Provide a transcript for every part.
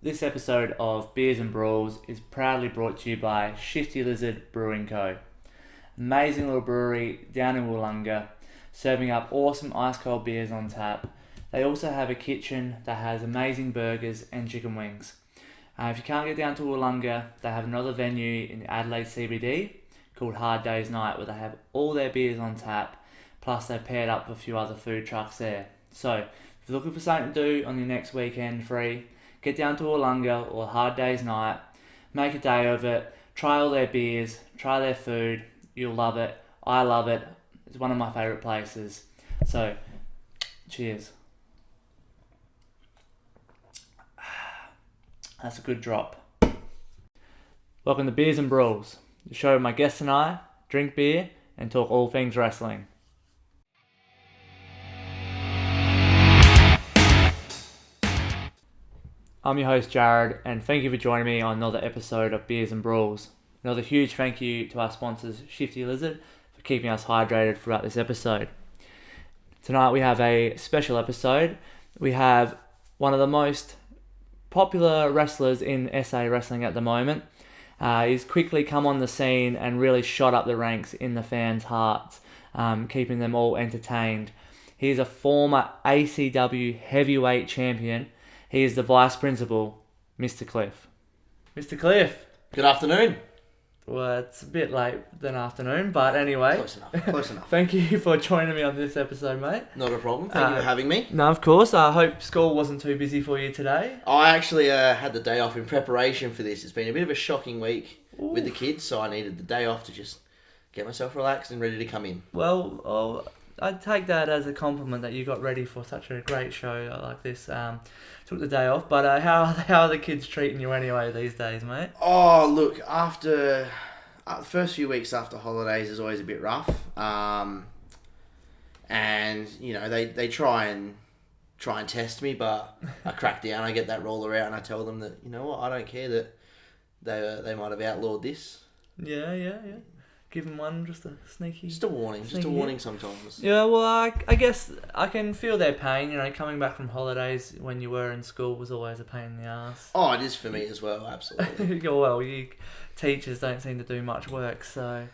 This episode of Beers and Brawls is proudly brought to you by Shifty Lizard Brewing Co. Amazing little brewery down in Wollonga, serving up awesome ice cold beers on tap. They also have a kitchen that has amazing burgers and chicken wings. If you can't get down to Wollonga, they have another venue in Adelaide CBD called Hard Day's Night, where they have all their beers on tap, plus they've paired up with a few other food trucks there. So, if you're looking for something to do on your next weekend free, get down to Wollonga or Hard Day's Night, make a day of it, try all their beers, try their food, you'll love it, I love it, it's one of my favourite places. So, cheers. That's a good drop. Welcome to Beers and Brawls, the show where my guests and I drink beer and talk all things wrestling. I'm your host Jared, and thank you for joining me on another episode of Beers and Brawls. Another huge thank you to our sponsors Shifty Lizard for keeping us hydrated throughout this episode. Tonight we have a special episode. We have one of the most popular wrestlers in SA wrestling at the moment. He's quickly come on the scene and really shot up the ranks in the fans' hearts, keeping them all entertained. He's a former ACW heavyweight champion. He is the vice principal, Mr. Cliff. Mr. Cliff. Good afternoon. Well, it's a bit late than afternoon, but anyway. Close enough. Thank you for joining me on this episode, mate. Not a problem. Thank you for having me. No, of course. I hope school wasn't too busy for you today. I actually had the day off in preparation for this. It's been a bit of a shocking week with the kids, so I needed the day off to just get myself relaxed and ready to come in. Well, I'd take that as a compliment that you got ready for such a great show like this. Took the day off, but how are the kids treating you anyway these days, mate? Oh, look, after the first few weeks after holidays is always a bit rough. And you know they try and test me, but I crack down. I get that roller out and I tell them that, you know what, I don't care that they might have outlawed this. Yeah. Give them one, just a sneaky... Just a warning sometimes. Yeah, well, I guess I can feel their pain. You know, coming back from holidays when you were in school was always a pain in the ass. Oh, it is for me as well, absolutely. Well, you teachers don't seem to do much work, so...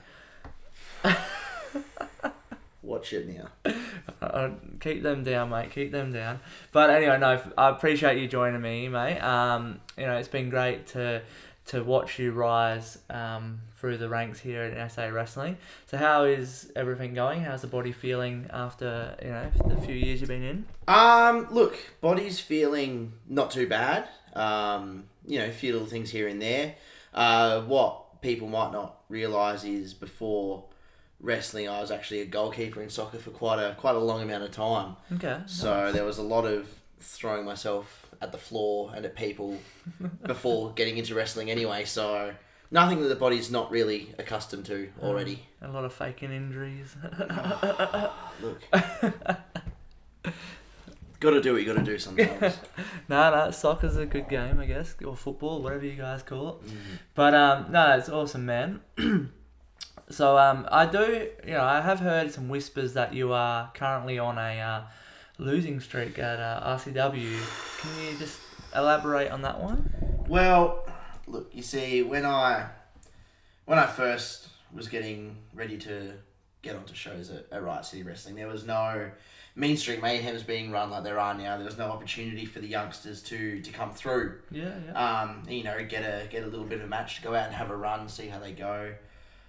Watch it now. Keep them down, mate. Keep them down. But anyway, no, I appreciate you joining me, mate. You know, it's been great to watch you rise through the ranks here in SA Wrestling. So how is everything going? How's the body feeling after, you know, the few years you've been in? Look, body's feeling not too bad. You know, a few little things here and there. What people might not realise is before wrestling, I was actually a goalkeeper in soccer for quite a long amount of time. Okay. So nice. there was a lot of throwing myself at the floor and at people before getting into wrestling anyway. So nothing that the body's not really accustomed to already. A lot of faking injuries. Look. Gotta do what you gotta do sometimes. No, soccer's a good game, I guess, or football, whatever you guys call it. But no, it's awesome, man. So I have heard some whispers that you are currently on a losing streak at RCW. Can you just elaborate on that one? Well, look, you see, when I first was getting ready to get onto shows at Riot City Wrestling, there was no Mean Street Mayhems being run like there are now. There was no opportunity for the youngsters to come through. Yeah. You know, get a little bit of a match, to go out and have a run, see how they go.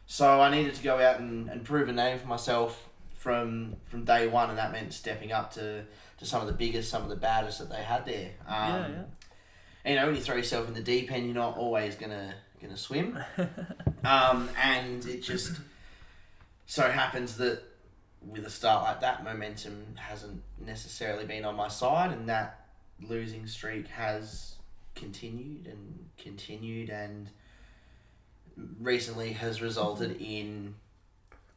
So I needed to go out and prove a name for myself from day one, and that meant stepping up to some of the biggest, some of the baddest that they had there. Yeah. And, you know, when you throw yourself in the deep end, you're not always gonna swim. And it just so happens that with a start like that, momentum hasn't necessarily been on my side, and that losing streak has continued and recently has resulted in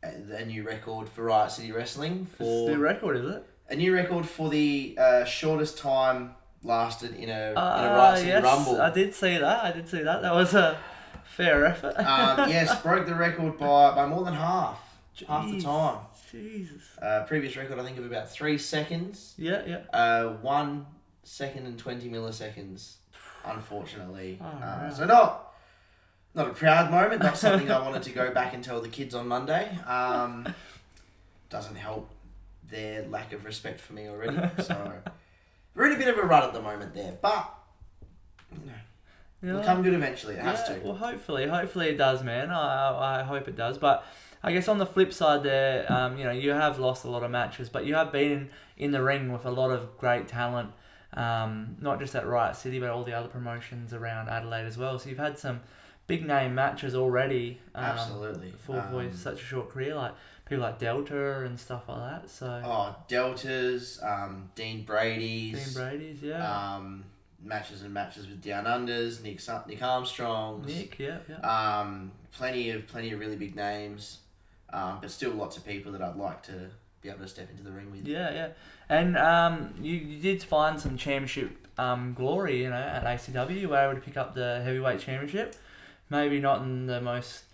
a new record for Riot City Wrestling. It's a new record, is it? A new record for the shortest time lasted in a Riot City Rumble. I did see that. That was a fair effort. Yes, broke the record by more than half. Half the time. Jesus. Previous record, I think, of about 3 seconds. Yeah. 1 second and 20 milliseconds unfortunately. Right. So not a proud moment, not something I wanted to go back and tell the kids on Monday. Doesn't help their lack of respect for me already. So we're in a bit of a rut at the moment there, but it'll come good eventually. It has to. Well, hopefully it does, man. I hope it does. But I guess on the flip side there, you have lost a lot of matches, but you have been in the ring with a lot of great talent, not just at Riot City, but all the other promotions around Adelaide as well. So you've had some big name matches already. Absolutely. For such a short career, like people like Delta and stuff like that. So. Deltas, Dean Brady's. Yeah. Matches with Down Unders, Nick Armstrong's. Yeah. Plenty of really big names, but still lots of people that I'd like to be able to step into the ring with. Yeah. And you did find some championship glory, at ACW. You were able to pick up the heavyweight championship. Maybe not in the most,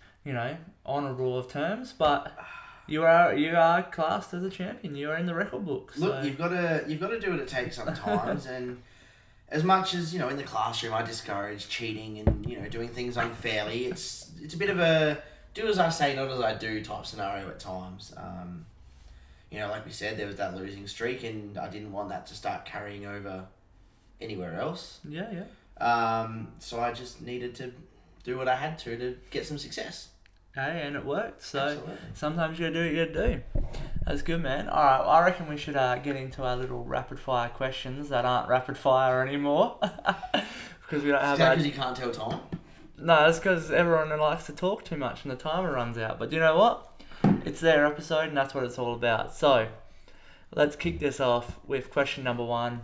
honourable of terms, but you are classed as a champion. You are in the record book. So. Look, you've got to do what it takes sometimes, and as much as in the classroom, I discourage cheating and doing things unfairly. It's a bit of a do as I say, not as I do type scenario at times. Like we said, there was that losing streak, and I didn't want that to start carrying over anywhere else. Yeah. So I just needed to do what I had to get some success. Hey, and it worked. So Absolutely. Sometimes you gotta do what you gotta do. That's good, man. All right, I reckon we should get into our little rapid fire questions that aren't rapid fire anymore, because we don't have. Because you can't tell time. No, it's because everyone likes to talk too much and the timer runs out. But you know what? It's their episode, and that's what it's all about. So let's kick this off with question number 1.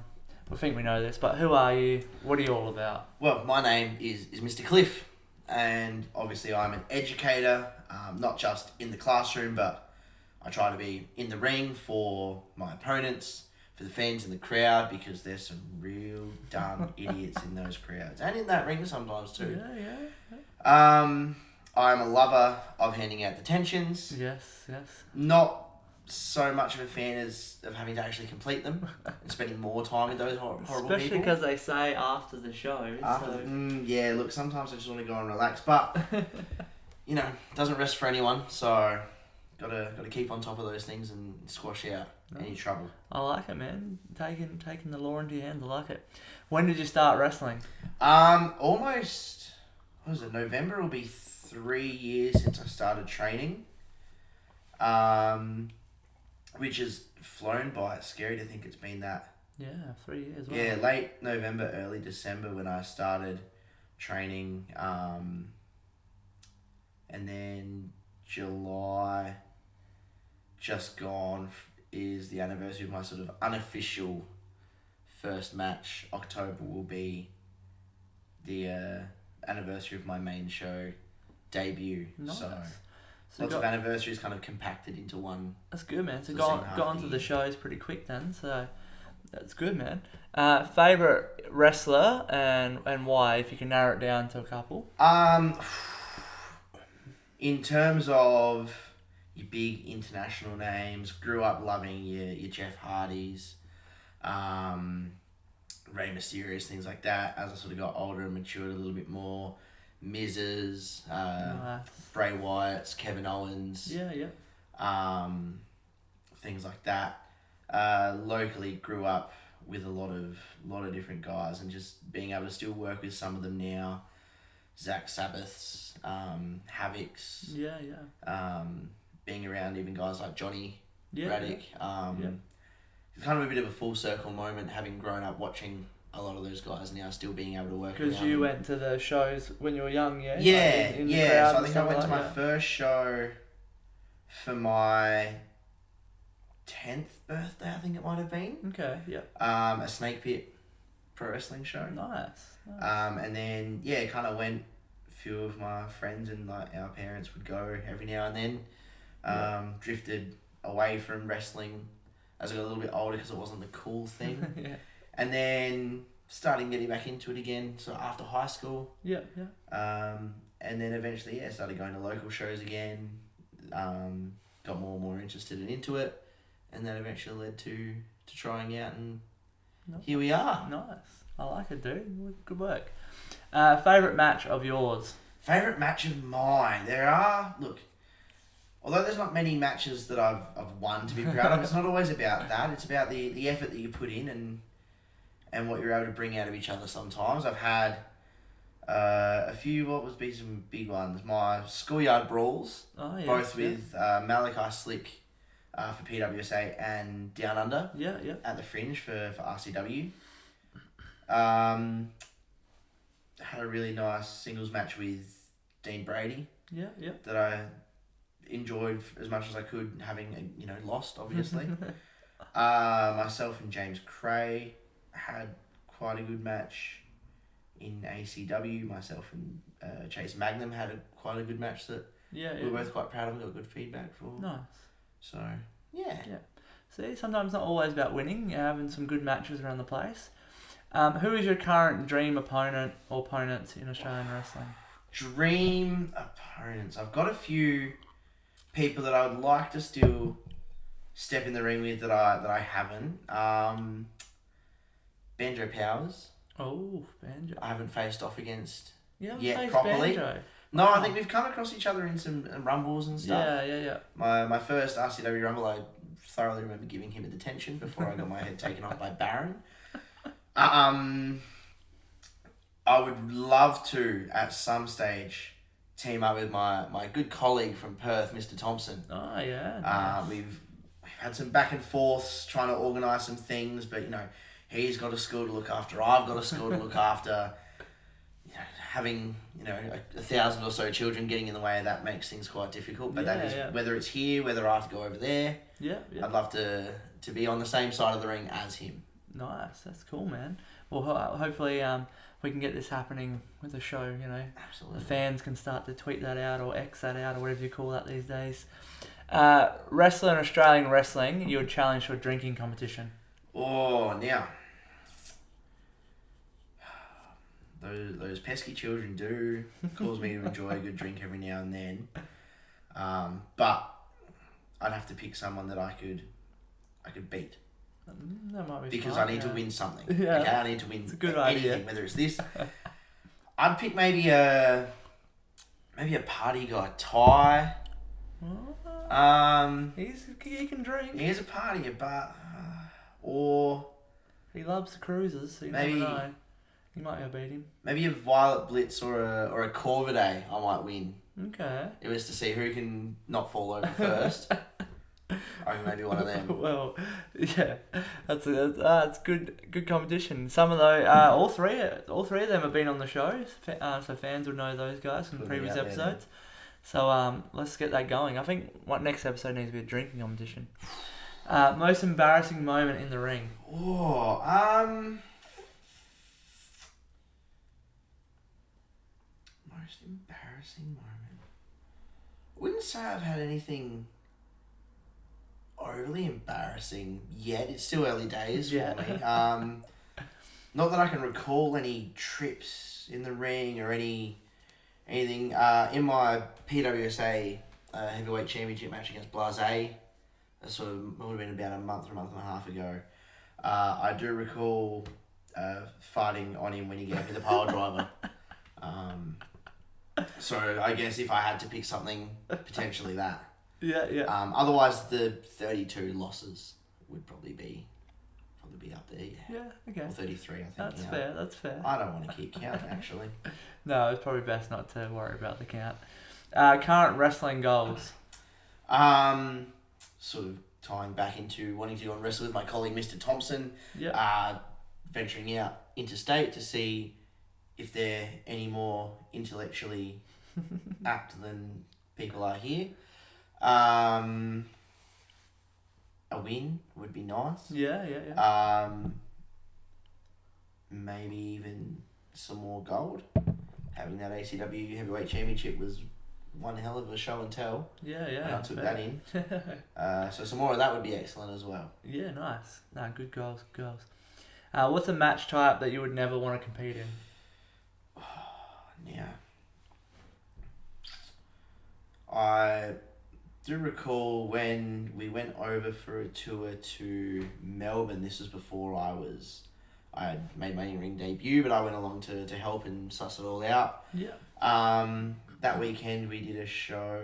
I think we know this, but who are you? What are you all about? Well, my name is Mr. Cliff, and obviously I'm an educator, not just in the classroom, but I try to be in the ring for my opponents, for the fans in the crowd, because there's some real dumb idiots in those crowds, and in that ring sometimes too. Yeah. I'm a lover of handing out detentions. Yes. Not so much of a fan of having to actually complete them and spending more time with those horrible Especially people. because they say after the show. Yeah, look, sometimes I just want to go and relax, but doesn't rest for anyone, so gotta keep on top of those things and squash out any trouble. I like it, man. Taking the law into your hands. I like it. When did you start wrestling? Almost. What was it? November will be 3 years since I started training. Which has flown by. It's scary to think it's been that. Yeah, 3 years. Wow. Yeah, late November, early December when I started training. And then July, just gone, is the anniversary of my sort of unofficial first match. October will be the anniversary of my main show debut. Nice. So lots of anniversaries kind of compacted into one. That's good, man. So got onto the shows pretty quick then. So that's good, man. Favorite wrestler and why, if you can narrow it down to a couple. In terms of your big international names, grew up loving your Jeff Hardys, Rey Mysterious, things like that. As I sort of got older and matured a little bit more, Miz's, Bray Wyatt's, Kevin Owens. Yeah. Things like that. Locally grew up with a lot of different guys, and just being able to still work with some of them now. Zach Sabbaths, Havoc's. Yeah. Being around even guys like Johnny Radic. It's kind of a bit of a full circle moment, having grown up watching a lot of those guys now, still being able to work around. Because you went to the shows when you were young, yeah? Yeah, like in the yeah. So I think I went like to my first show for my 10th birthday, I think it might have been. Okay, yeah. A Snake Pit pro wrestling show. Nice. And then, yeah, kind of went, a few of my friends and like our parents would go every now and then. Drifted away from wrestling as I got a little bit older because it wasn't the cool thing. Yeah. And then starting getting back into it again, so after high school. Yeah. And then eventually, started going to local shows again. Got more and more interested and into it, and that eventually led to trying out, and here we are. Nice. I like it, dude. Good work. Favourite match of yours? Favourite match of mine? There are... Look, although there's not many matches that I've won to be proud of, it's not always about that. It's about the effort that you put in and what you're able to bring out of each other sometimes. I've had a few, some big ones. My schoolyard brawls, both with Malachi Slick for PWSA and Down Under at the Fringe for RCW. Had a really nice singles match with Dean Brady. That I enjoyed as much as I could, having lost obviously. Myself and James Cray had quite a good match in ACW. Myself and Chase Magnum had quite a good match that we were both quite proud of and got good feedback for. Nice. So yeah. See, sometimes not always about winning. You're having some good matches around the place. Who is your current dream opponent or opponents in Australian wrestling? Dream opponents. I've got a few people that I would like to still step in the ring with that I haven't. Banjo Powers. Oh, Banjo. I haven't faced off against yet properly. Banjo. No, Wow. I think we've come across each other in some rumbles and stuff. Yeah. My first RCW rumble, I thoroughly remember giving him a detention before I got my head taken off by Baron. I would love to, at some stage, team up with my good colleague from Perth, Mr. Thompson. Oh, yeah. Nice. We've had some back and forths trying to organise some things, but, he's got a school to look after, I've got a school to look after. Having, 1,000 or so children getting in the way of that makes things quite difficult. But that is whether it's here, whether I have to go over there. Yeah. I'd love to be on the same side of the ring as him. Nice, that's cool, man. Well, hopefully we can get this happening with the show, Absolutely. The fans can start to tweet that out or X that out or whatever you call that these days. Wrestler in Australian wrestling, you would challenge to a drinking competition. Oh, now... Those pesky children do cause me to enjoy a good drink every now and then. But I'd have to pick someone that I could beat. That might be because fun, I need to win something. Yeah. Okay, I need to win It's a good anything, idea. whether it's this. I'd pick maybe a party guy, Ty. He can drink. He is a partier, but or he loves the cruisers, so you maybe never know. You might be able to beat him. Maybe a Violet Blitz or a Corvidae I might win. Okay. It was to see who can not fall over first. I think maybe one of them. Well, yeah, that's good competition. Some of those, all three of them have been on the show, so fans will know those guys from previous episodes. So let's get that going. I think what next episode needs to be a drinking competition. Most embarrassing moment in the ring. Most embarrassing moment. Wouldn't say I've had anything overly embarrassing yet. It's still early days for me. Not that I can recall any trips in the ring or anything. In my PWSA heavyweight championship match against Blase, that would have been about a month and a half ago. I do recall farting on him when he gave me the pile driver. So I guess if I had to pick something, potentially that. Yeah. Otherwise, the 32 losses would probably be up there. Yeah. Okay. Or 33, I think. That's fair. I don't want to keep count, actually. No, it's probably best not to worry about the count. Current wrestling goals. Sort of tying back into wanting to go and wrestle with my colleague Mr. Thompson. Yeah. Venturing out interstate to see if they're any more intellectually apt than people are here. A win would be nice. Yeah. Maybe even some more gold. Having that ACW Heavyweight Championship was one hell of a show and tell. Yeah. And I took that in. So some more of that would be excellent as well. Yeah, nice. No, good goals. What's a match type that you would never want to compete in? Yeah. I do recall when we went over for a tour to Melbourne. This was before I was I had made my in-ring debut, but I went along to help and suss it all out. Yeah. That weekend we did a show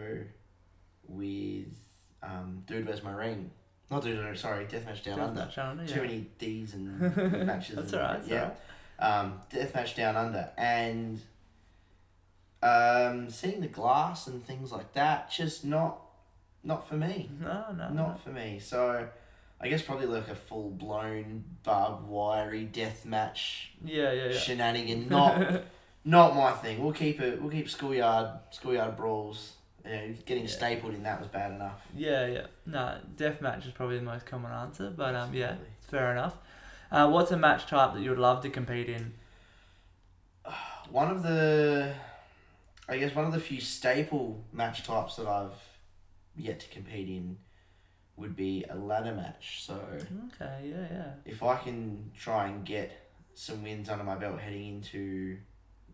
with Dude Where's My Ring? Not Dude, sorry, Deathmatch Down Under. Too many D's and matches. That's alright. Yeah. Deathmatch Down Under, and seeing the glass and things like that, just not for me. No. For me. So I guess probably like a full blown barbed wirey deathmatch. Yeah. Shenanigan. Not my thing. We'll keep schoolyard brawls. You know, getting stapled in that was bad enough. Yeah. No, deathmatch is probably the most common answer, but yeah, fair enough. What's a match type that you would love to compete in? One of the few staple match types that I've yet to compete in would be a ladder match. So okay, yeah. If I can try and get some wins under my belt heading into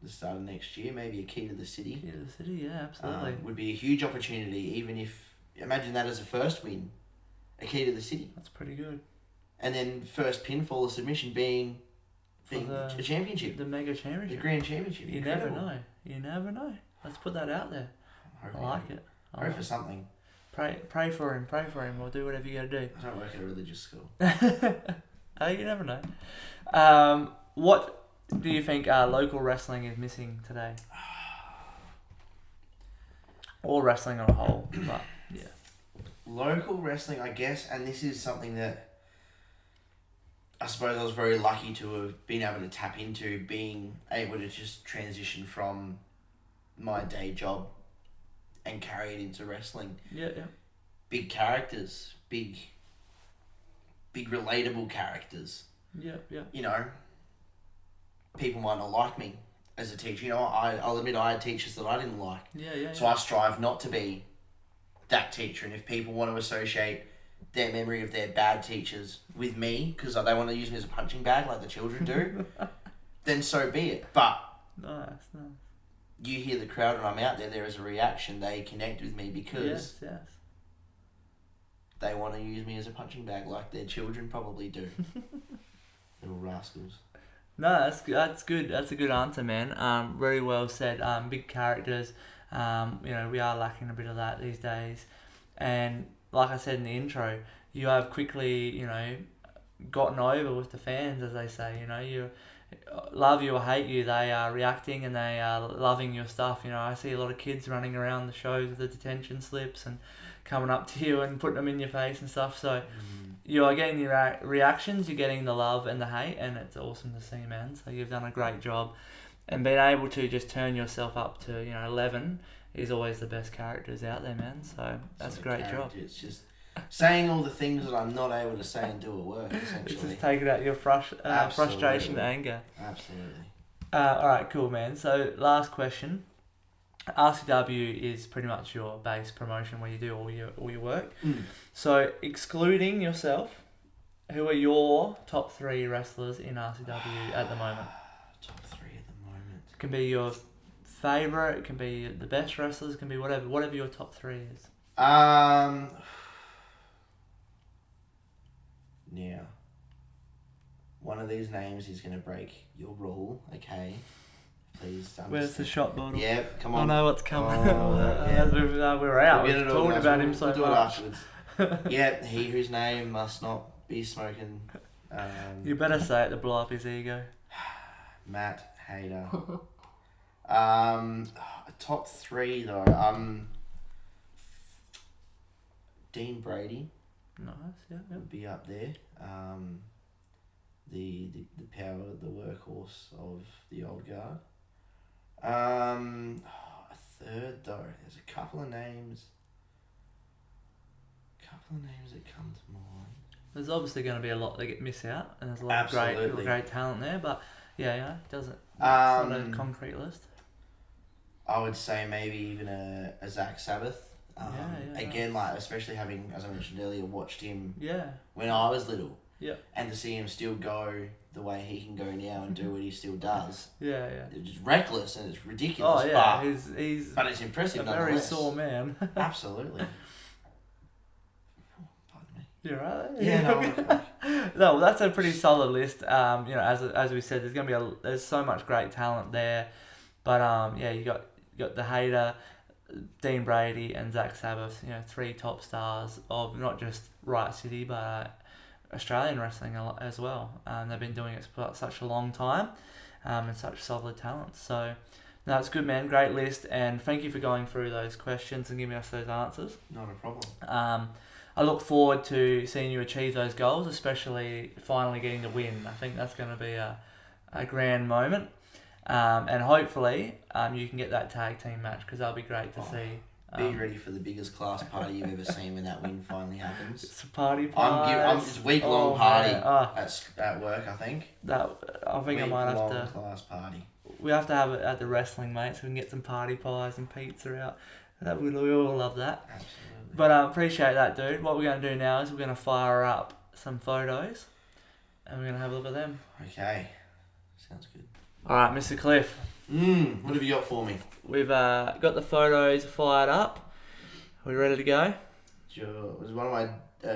the start of next year, maybe a key to the city. Key to the city, yeah, absolutely. Would be a huge opportunity, even if, imagine that as a first win, a key to the city. That's pretty good. And then first pinfall or submission being a championship. The mega championship. The grand championship. You never know. Let's put that out there. I like it. Pray for something. Pray for him, or do whatever you gotta do. I don't work at a religious school. You never know. What do you think local wrestling is missing today? Or wrestling on a whole, but yeah. Local wrestling, I guess, and this is something that I suppose I was very lucky to have been able to tap into, being able to just transition from my day job and carry it into wrestling. Yeah. Big characters, big relatable characters. Yeah. You know, people might not like me as a teacher. You know, I'll admit I had teachers that I didn't like. Yeah. So I strive not to be that teacher. And if people want to associate their memory of their bad teachers with me because they want to use me as a punching bag like the children do, then so be it. But nice. You hear the crowd when I'm out there is a reaction. They connect with me because yes. They want to use me as a punching bag like their children probably do. Little rascals. No, that's good. That's a good answer, man. Very well said. Big characters. We are lacking a bit of that these days. And like I said in the intro, you have quickly, gotten over with the fans, as they say. You love you or hate you, they are reacting and they are loving your stuff. I see a lot of kids running around the shows with the detention slips and coming up to you and putting them in your face and stuff. So you are getting the reactions, you're getting the love and the hate, and it's awesome to see, man. So you've done a great job, and being able to just turn yourself up to 11 is always the best characters out there, man. So that's a great job. It's just saying all the things that I'm not able to say and do at work, essentially. It's just taking out your frustration and anger. Absolutely. All right, cool, man. So last question. RCW is pretty much your base promotion where you do all your work. So excluding yourself, who are your top 3 wrestlers in RCW at the moment? Top 3 at the moment. It can be your favourite, it can be the best wrestlers, it can be whatever your top 3 is. Now, one of these names is going to break your rule, okay? Please understand. Where's the shot bottle? Yeah, come on. I know what's coming. Yeah. We're out. We've talked about him so much. We'll do it afterwards. Yeah, he whose name must not be smoking. You better say it to blow up his ego. Matt Hader. Top 3 though. Dean Brady. Nice, yeah. Would be up there. The power, the workhorse of the old guard. A third though. There's a couple of names that come to mind. There's obviously going to be a lot that get missed out, and there's a lot of great talent there. But yeah, it doesn't. It's not a concrete list. I would say maybe even a Zach Sabbath. Again, like especially having, as I mentioned earlier, watched him when I was little. Yeah. And to see him still go the way he can go now and do what he still does. Yeah. It's just reckless and it's ridiculous. Oh yeah, but it's impressive. A very sore man. Absolutely. Pardon me. You're right. Yeah, no. No, that's a pretty solid list. As we said, there's so much great talent there, but you got the Hater, Dean Brady, and Zach Sabbath. 3 top stars of not just Riot City but Australian wrestling as well. They've been doing it for such a long time, and such solid talent. So, no, it's good, man. Great list, and thank you for going through those questions and giving us those answers. Not a problem. I look forward to seeing you achieve those goals, especially finally getting the win. I think that's going to be a grand moment. And hopefully you can get that tag team match, because that'll be great to see. Be ready for the biggest class party you've ever seen when that win finally happens. It's a party. It's a week-long party at work, I think. I might have to... class party. We have to have it at the wrestling, mate, so we can get some party pies and pizza out. We all love that. Absolutely. But I appreciate that, dude. What we're going to do now is we're going to fire up some photos, and we're going to have a look at them. Okay. Sounds good. All right, Mr. Cliff. What have you got for me? We've got the photos fired up. Are we ready to go? Was one of my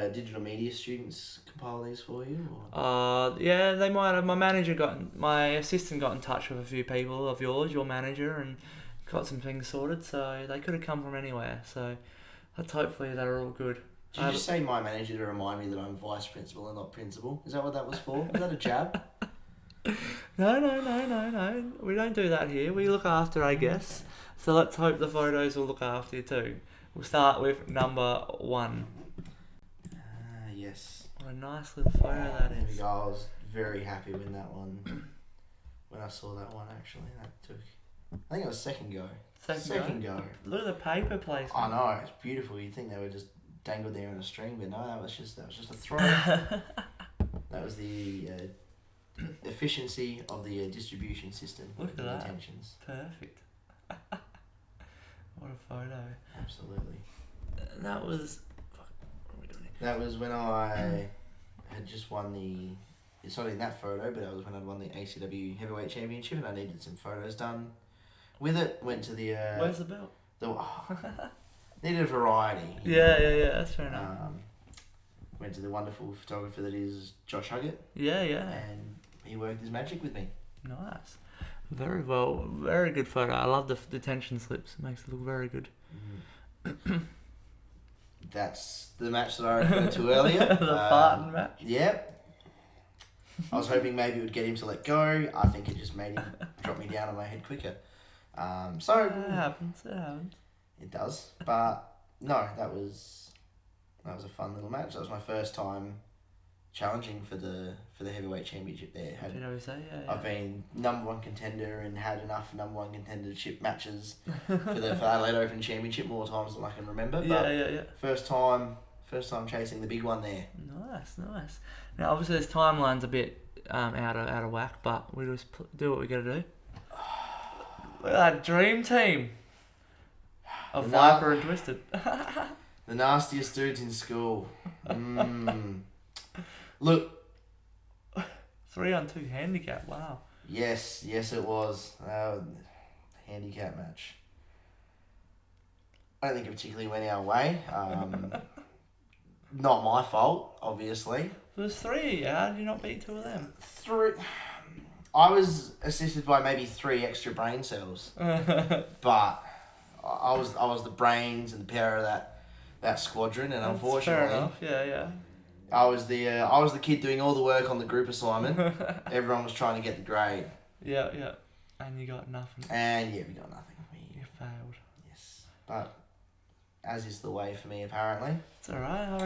digital media students compile these for you? Yeah, they might have. My assistant got in touch with a few people of yours, your manager, and got some things sorted. So they could have come from anywhere. So hopefully they're all good. Did you just say my manager to remind me that I'm vice principal and not principal? Is that what that was for? Was that a jab? No. We don't do that here. We look after our guests. So let's hope the photos will look after you too. We'll start with number 1. Yes. What a nice little photo that There we is. go. I was very happy when I saw that one, actually. I think it was second go. Second go. Look at the paper placement. I know, it's beautiful. You'd think they were just dangled there in a string, but no, that was just a throw. That was the efficiency of the distribution system. Look at that. Intentions. Perfect. What a photo. Absolutely. That was... What are we doing here? That was when I had just won the... It's not in that photo, but that was when I'd won the ACW Heavyweight Championship, and I needed some photos done with it. Went to the... Where's the belt? Needed a variety. Yeah, that's fair enough. Went to the wonderful photographer that is Josh Huggett. Yeah. And he worked his magic with me. Nice. Very well. Very good photo. I love the detention slips. It makes it look very good. That's the match that I referred to earlier. The farting match? Yep. I was hoping maybe it would get him to let go. I think it just made him drop me down on my head quicker. It happens. It does. But no, that was a fun little match. That was my first time challenging for the heavyweight championship there. PWSA, yeah. I've been number 1 contender and had enough number 1 contendership matches for the Adelaide Open Championship more times than I can remember. But Yeah. First time chasing the big one there. Nice. Now obviously this timeline's a bit out of whack, but we just do what we gotta do. Look at that dream team of Viper and Twisted. The nastiest dudes in school. Look. 3-on-2 handicap, wow. Yes, it was. Handicap match. I don't think it particularly went our way. Not my fault, obviously. There was 3, how did you not beat 2 of them? 3. I was assisted by maybe 3 extra brain cells. But I was the brains and the power of that squadron, and unfortunately, fair enough. Yeah. I was the kid doing all the work on the group assignment. Everyone was trying to get the grade. Yeah. And you got nothing. And we got nothing. You failed. Yes, but as is the way for me, apparently. It's alright. I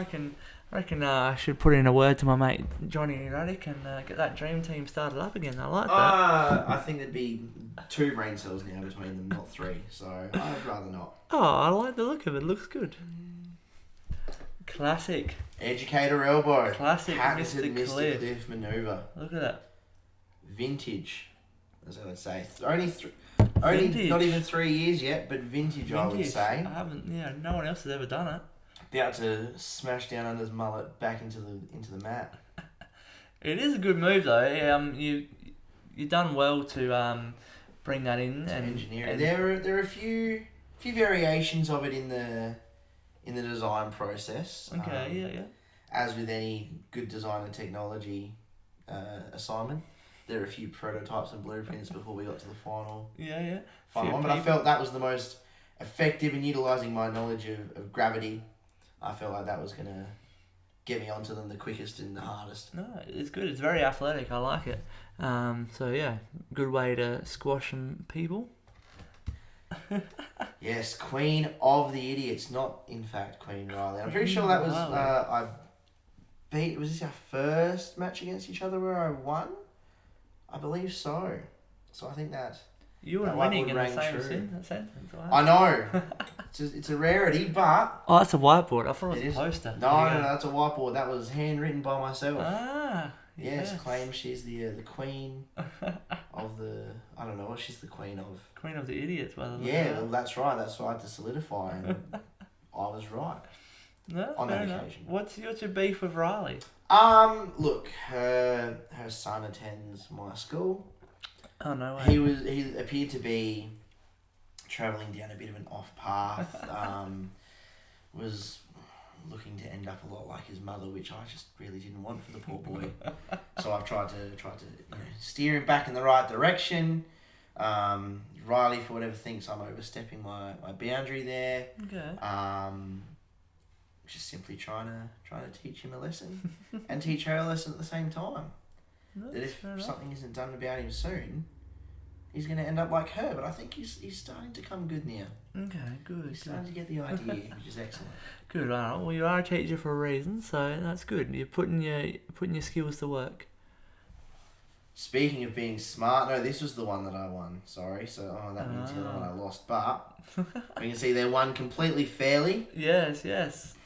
reckon I should put in a word to my mate Johnny Ruddick and get that dream team started up again. I like that. I think there'd be 2 brain cells now between them, not 3. So I'd rather not. Oh, I like the look of it. Looks good. Classic. Educator elbow. Classic Patented Mr. Cliff. Cliff manoeuvre. Look at that. Vintage. As I would say. Only Vintage. not even 3 years yet, but vintage. I would say. I haven't. Yeah, no one else has ever done it. About to smash down under his mullet back into the mat. It is a good move though. You done well to bring that in and engineer it. There are a few variations of it in the design process. Okay, yeah. as with any good design and technology assignment, there are a few prototypes and blueprints before we got to the final. Yeah. Final one, but I felt that was the most effective in utilising my knowledge of gravity. I felt like that was going to get me onto them the quickest and the hardest. No, it's good. It's very athletic. I like it. So yeah, good way to squash some people. Yes, Queen of the Idiots, not in fact Queen Riley. I'm pretty sure that was was this our first match against each other where I won? I believe so. So I think that you were winning in the same sentence. Wow. I know. It's a rarity, but that's a whiteboard. I thought it was a poster. No, that's a whiteboard. That was handwritten by myself. Yes. Claims she's the queen of the... I don't know what she's the queen of. Queen of the Idiots, by the way. Yeah, well, that's right. That's what I had to solidify, and I was right. No, on that enough. occasion. What's your beef with Riley? Look, her son attends my school. Oh, no way. He appeared to be travelling down a bit of an off path. Was looking to end up a lot like his mother, which I just really didn't want for the poor boy. So I've tried to steer him back in the right direction. Riley, for whatever, thinks I'm overstepping my boundary there. Okay. Just simply trying to teach him a lesson and teach her a lesson at the same time. No, that if something isn't done about him soon, he's going to end up like her. But I think he's starting to come good now. Okay, good. He's starting to get the idea, which is excellent. Good, alright. Well, you are a teacher for a reason, so that's good. You're putting your skills to work. Speaking of being smart, no, this was the one that I won. Sorry, so that means the other one I lost. But we can see they won completely fairly. Yes.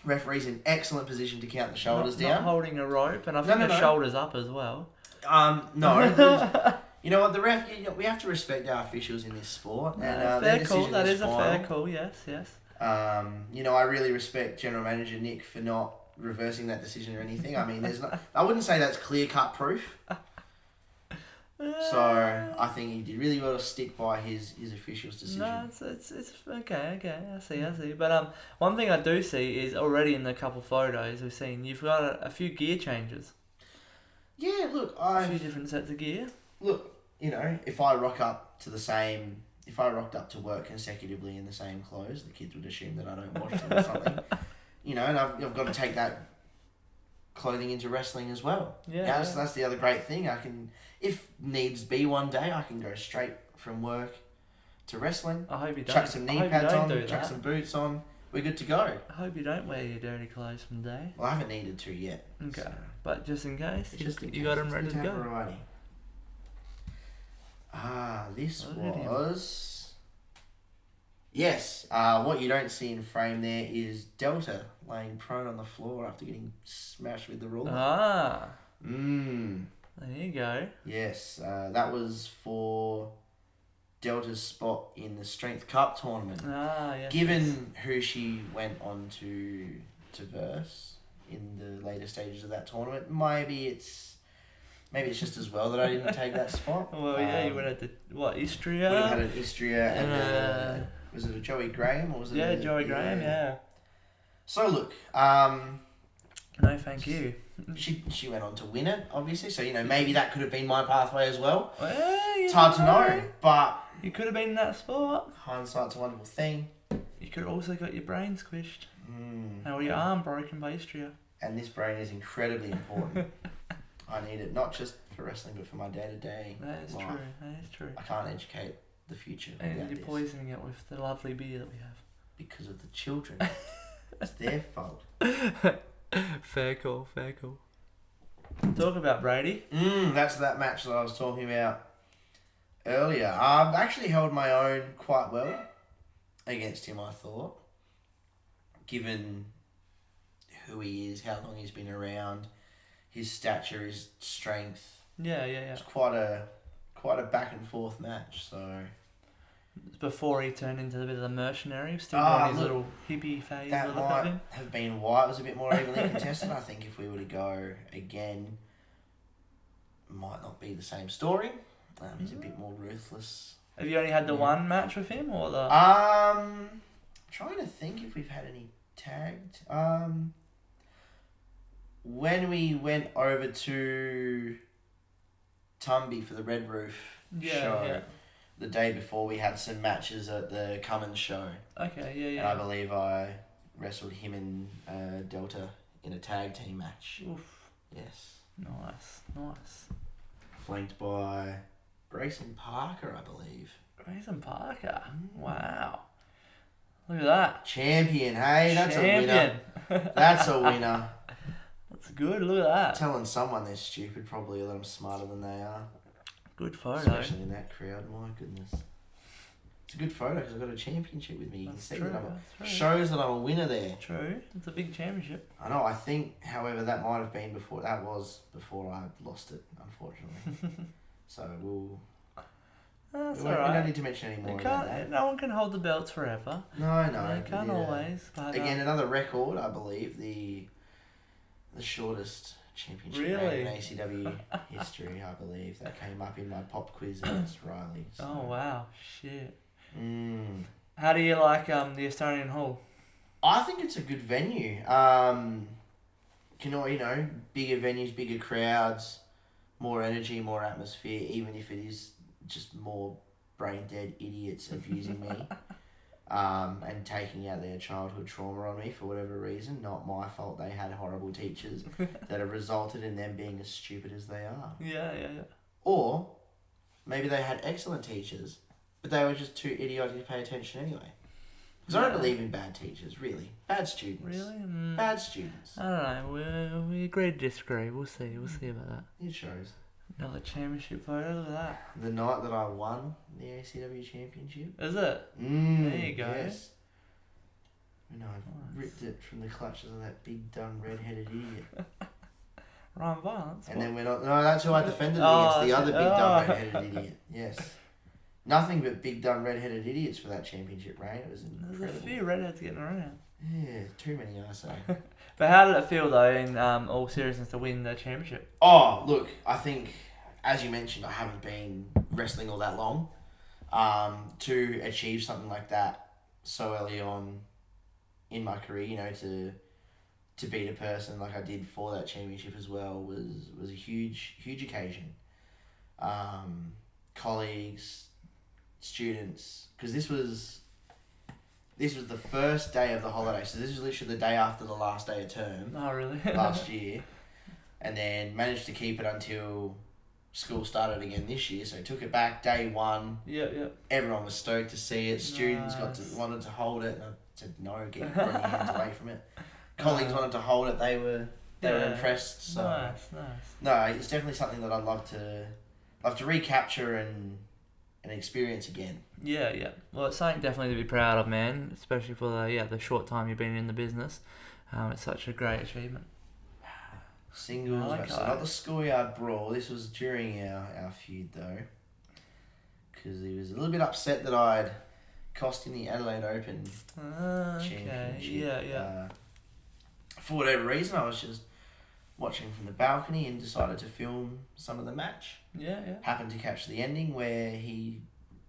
Referee's in excellent position to count the shoulders down. Not holding a rope, and I think the shoulders up as well. No. You know what, the ref, we have to respect our officials in this sport. And fair call, that is a fair call, yes. I really respect General Manager Nick for not reversing that decision or anything. I mean, I wouldn't say that's clear-cut proof. So, I think he did really well to stick by his official's decision. No, it's okay, I see. But one thing I do see is already in the couple photos we've seen, you've got a few gear changes. Yeah, look, a few different sets of gear. Look, if I rocked up to work consecutively in the same clothes, the kids would assume that I don't wash them or something. And I've got to take that clothing into wrestling as well. Yeah. That's the other great thing. I can, if needs be one day, I can go straight from work to wrestling. I hope you don't. Chuck some knee pads on, chuck some boots on. We're good to go. I hope you don't wear your dirty clothes from the day. Well, I haven't needed to yet. Okay. So. But just in case, you got them ready to go. Variety. This was... Yes, what you don't see in frame there is Delta laying prone on the floor after getting smashed with the ruler. There you go. Yes, that was for Delta's spot in the Strength Cup tournament. Yes. Given who she went on to verse in the later stages of that tournament, maybe it's just as well that I didn't take that spot. Well, you went at Istria? We had an Istria and was it a Joey Graham or was it? Yeah, Joey Graham. Yeah. So look, no, thank you. She went on to win it, obviously. So maybe that could have been my pathway as well. It's hard to know, but you could have been in that spot. Hindsight's a wonderful thing. You could have also got your brain squished. Or your arm broken by Istria. And this brain is incredibly important. I need it not just for wrestling, but for my day-to-day life. That is true. I can't educate the future. And you're poisoning it with the lovely beer that we have. Because of the children. It's their fault. Fair call. Talk about Brady. That's that match that I was talking about earlier. I've actually held my own quite well against him, I thought. Given who he is, how long he's been around, his stature, his strength. Yeah. It's quite a back and forth match. So before he turned into a bit of a mercenary, still got his little hippie phase. That might have been why it was a bit more evenly contested. I think if we were to go again, might not be the same story. He's a bit more ruthless. Have you only had the one match with him, or the? Trying to think if we've had any tagged. when we went over to Tumby for the Red Roof show, the day before we had some matches at the Cummins show. Okay, yeah. And I believe I wrestled him and Delta in a tag team match. Oof. Yes. Nice. Flanked by Grayson Parker, I believe. Grayson Parker. Wow. Look at that. Champion, hey? That's a winner. That's a winner. That's good, look at that. Telling someone they're stupid probably a little smarter than they are. Good photo. Especially in that crowd, my goodness. It's a good photo because I've got a championship with me. You can see that shows that I'm a winner there. True. It's a big championship. I know. I think, however, that might have been before. That was before I lost it, unfortunately. So we'll... That's we alright. don't need to mention any more about that. No one can hold the belts forever. No. They can't always. But, again, another record, I believe. The shortest championship really? in ACW history, I believe. That came up in my pop quiz against Riley. So. Oh, wow. Shit. How do you like the Estonian Hall? I think it's a good venue. Bigger venues, bigger crowds, more energy, more atmosphere, even if it is just more brain-dead idiots abusing me and taking out their childhood trauma on me for whatever reason. Not my fault. They had horrible teachers that have resulted in them being as stupid as they are. Yeah. Or maybe they had excellent teachers, but they were just too idiotic to pay attention anyway. Because I don't believe in bad teachers, really. Bad students. Really? Bad students. I don't know. We agree to disagree. We'll see about that. It shows. Another championship photo, look at that. The night that I won the ACW championship. Is it? There you go. Yes. And I ripped it from the clutches of that big, dumb, red-headed idiot. Ryan Violence? And then went on... No, that's who I defended against, the other big, dumb, red-headed idiot. Yes. Nothing but big, dumb, red-headed idiots for that championship reign. It was incredible. There's a few redheads getting around. Yeah, too many, I say. But how did it feel, though, in all seriousness, to win the championship? Oh, look, I think, as you mentioned, I haven't been wrestling all that long. To achieve something like that so early on in my career, to beat a person like I did for that championship as well was a huge occasion. Colleagues, students, because this was the first day of the holiday, so this was literally the day after the last day of term. Oh, really? Last year. And then managed to keep it until school started again this year, so took it back day one. Yeah. Everyone was stoked to see it. Students wanted to hold it, and I said no, get your hands away from it. Colleagues wanted to hold it, they were impressed. So Nice. no, it's definitely something that I'd love to recapture and experience again. Yeah. Well, it's something definitely to be proud of, man, especially for the short time you've been in the business. It's such a great achievement. Singles, not the schoolyard brawl. This was during our feud though, because he was a little bit upset that I'd cost him the Adelaide Open championship. Yeah. For whatever reason, I was just watching from the balcony and decided to film some of the match. Yeah. Happened to catch the ending where he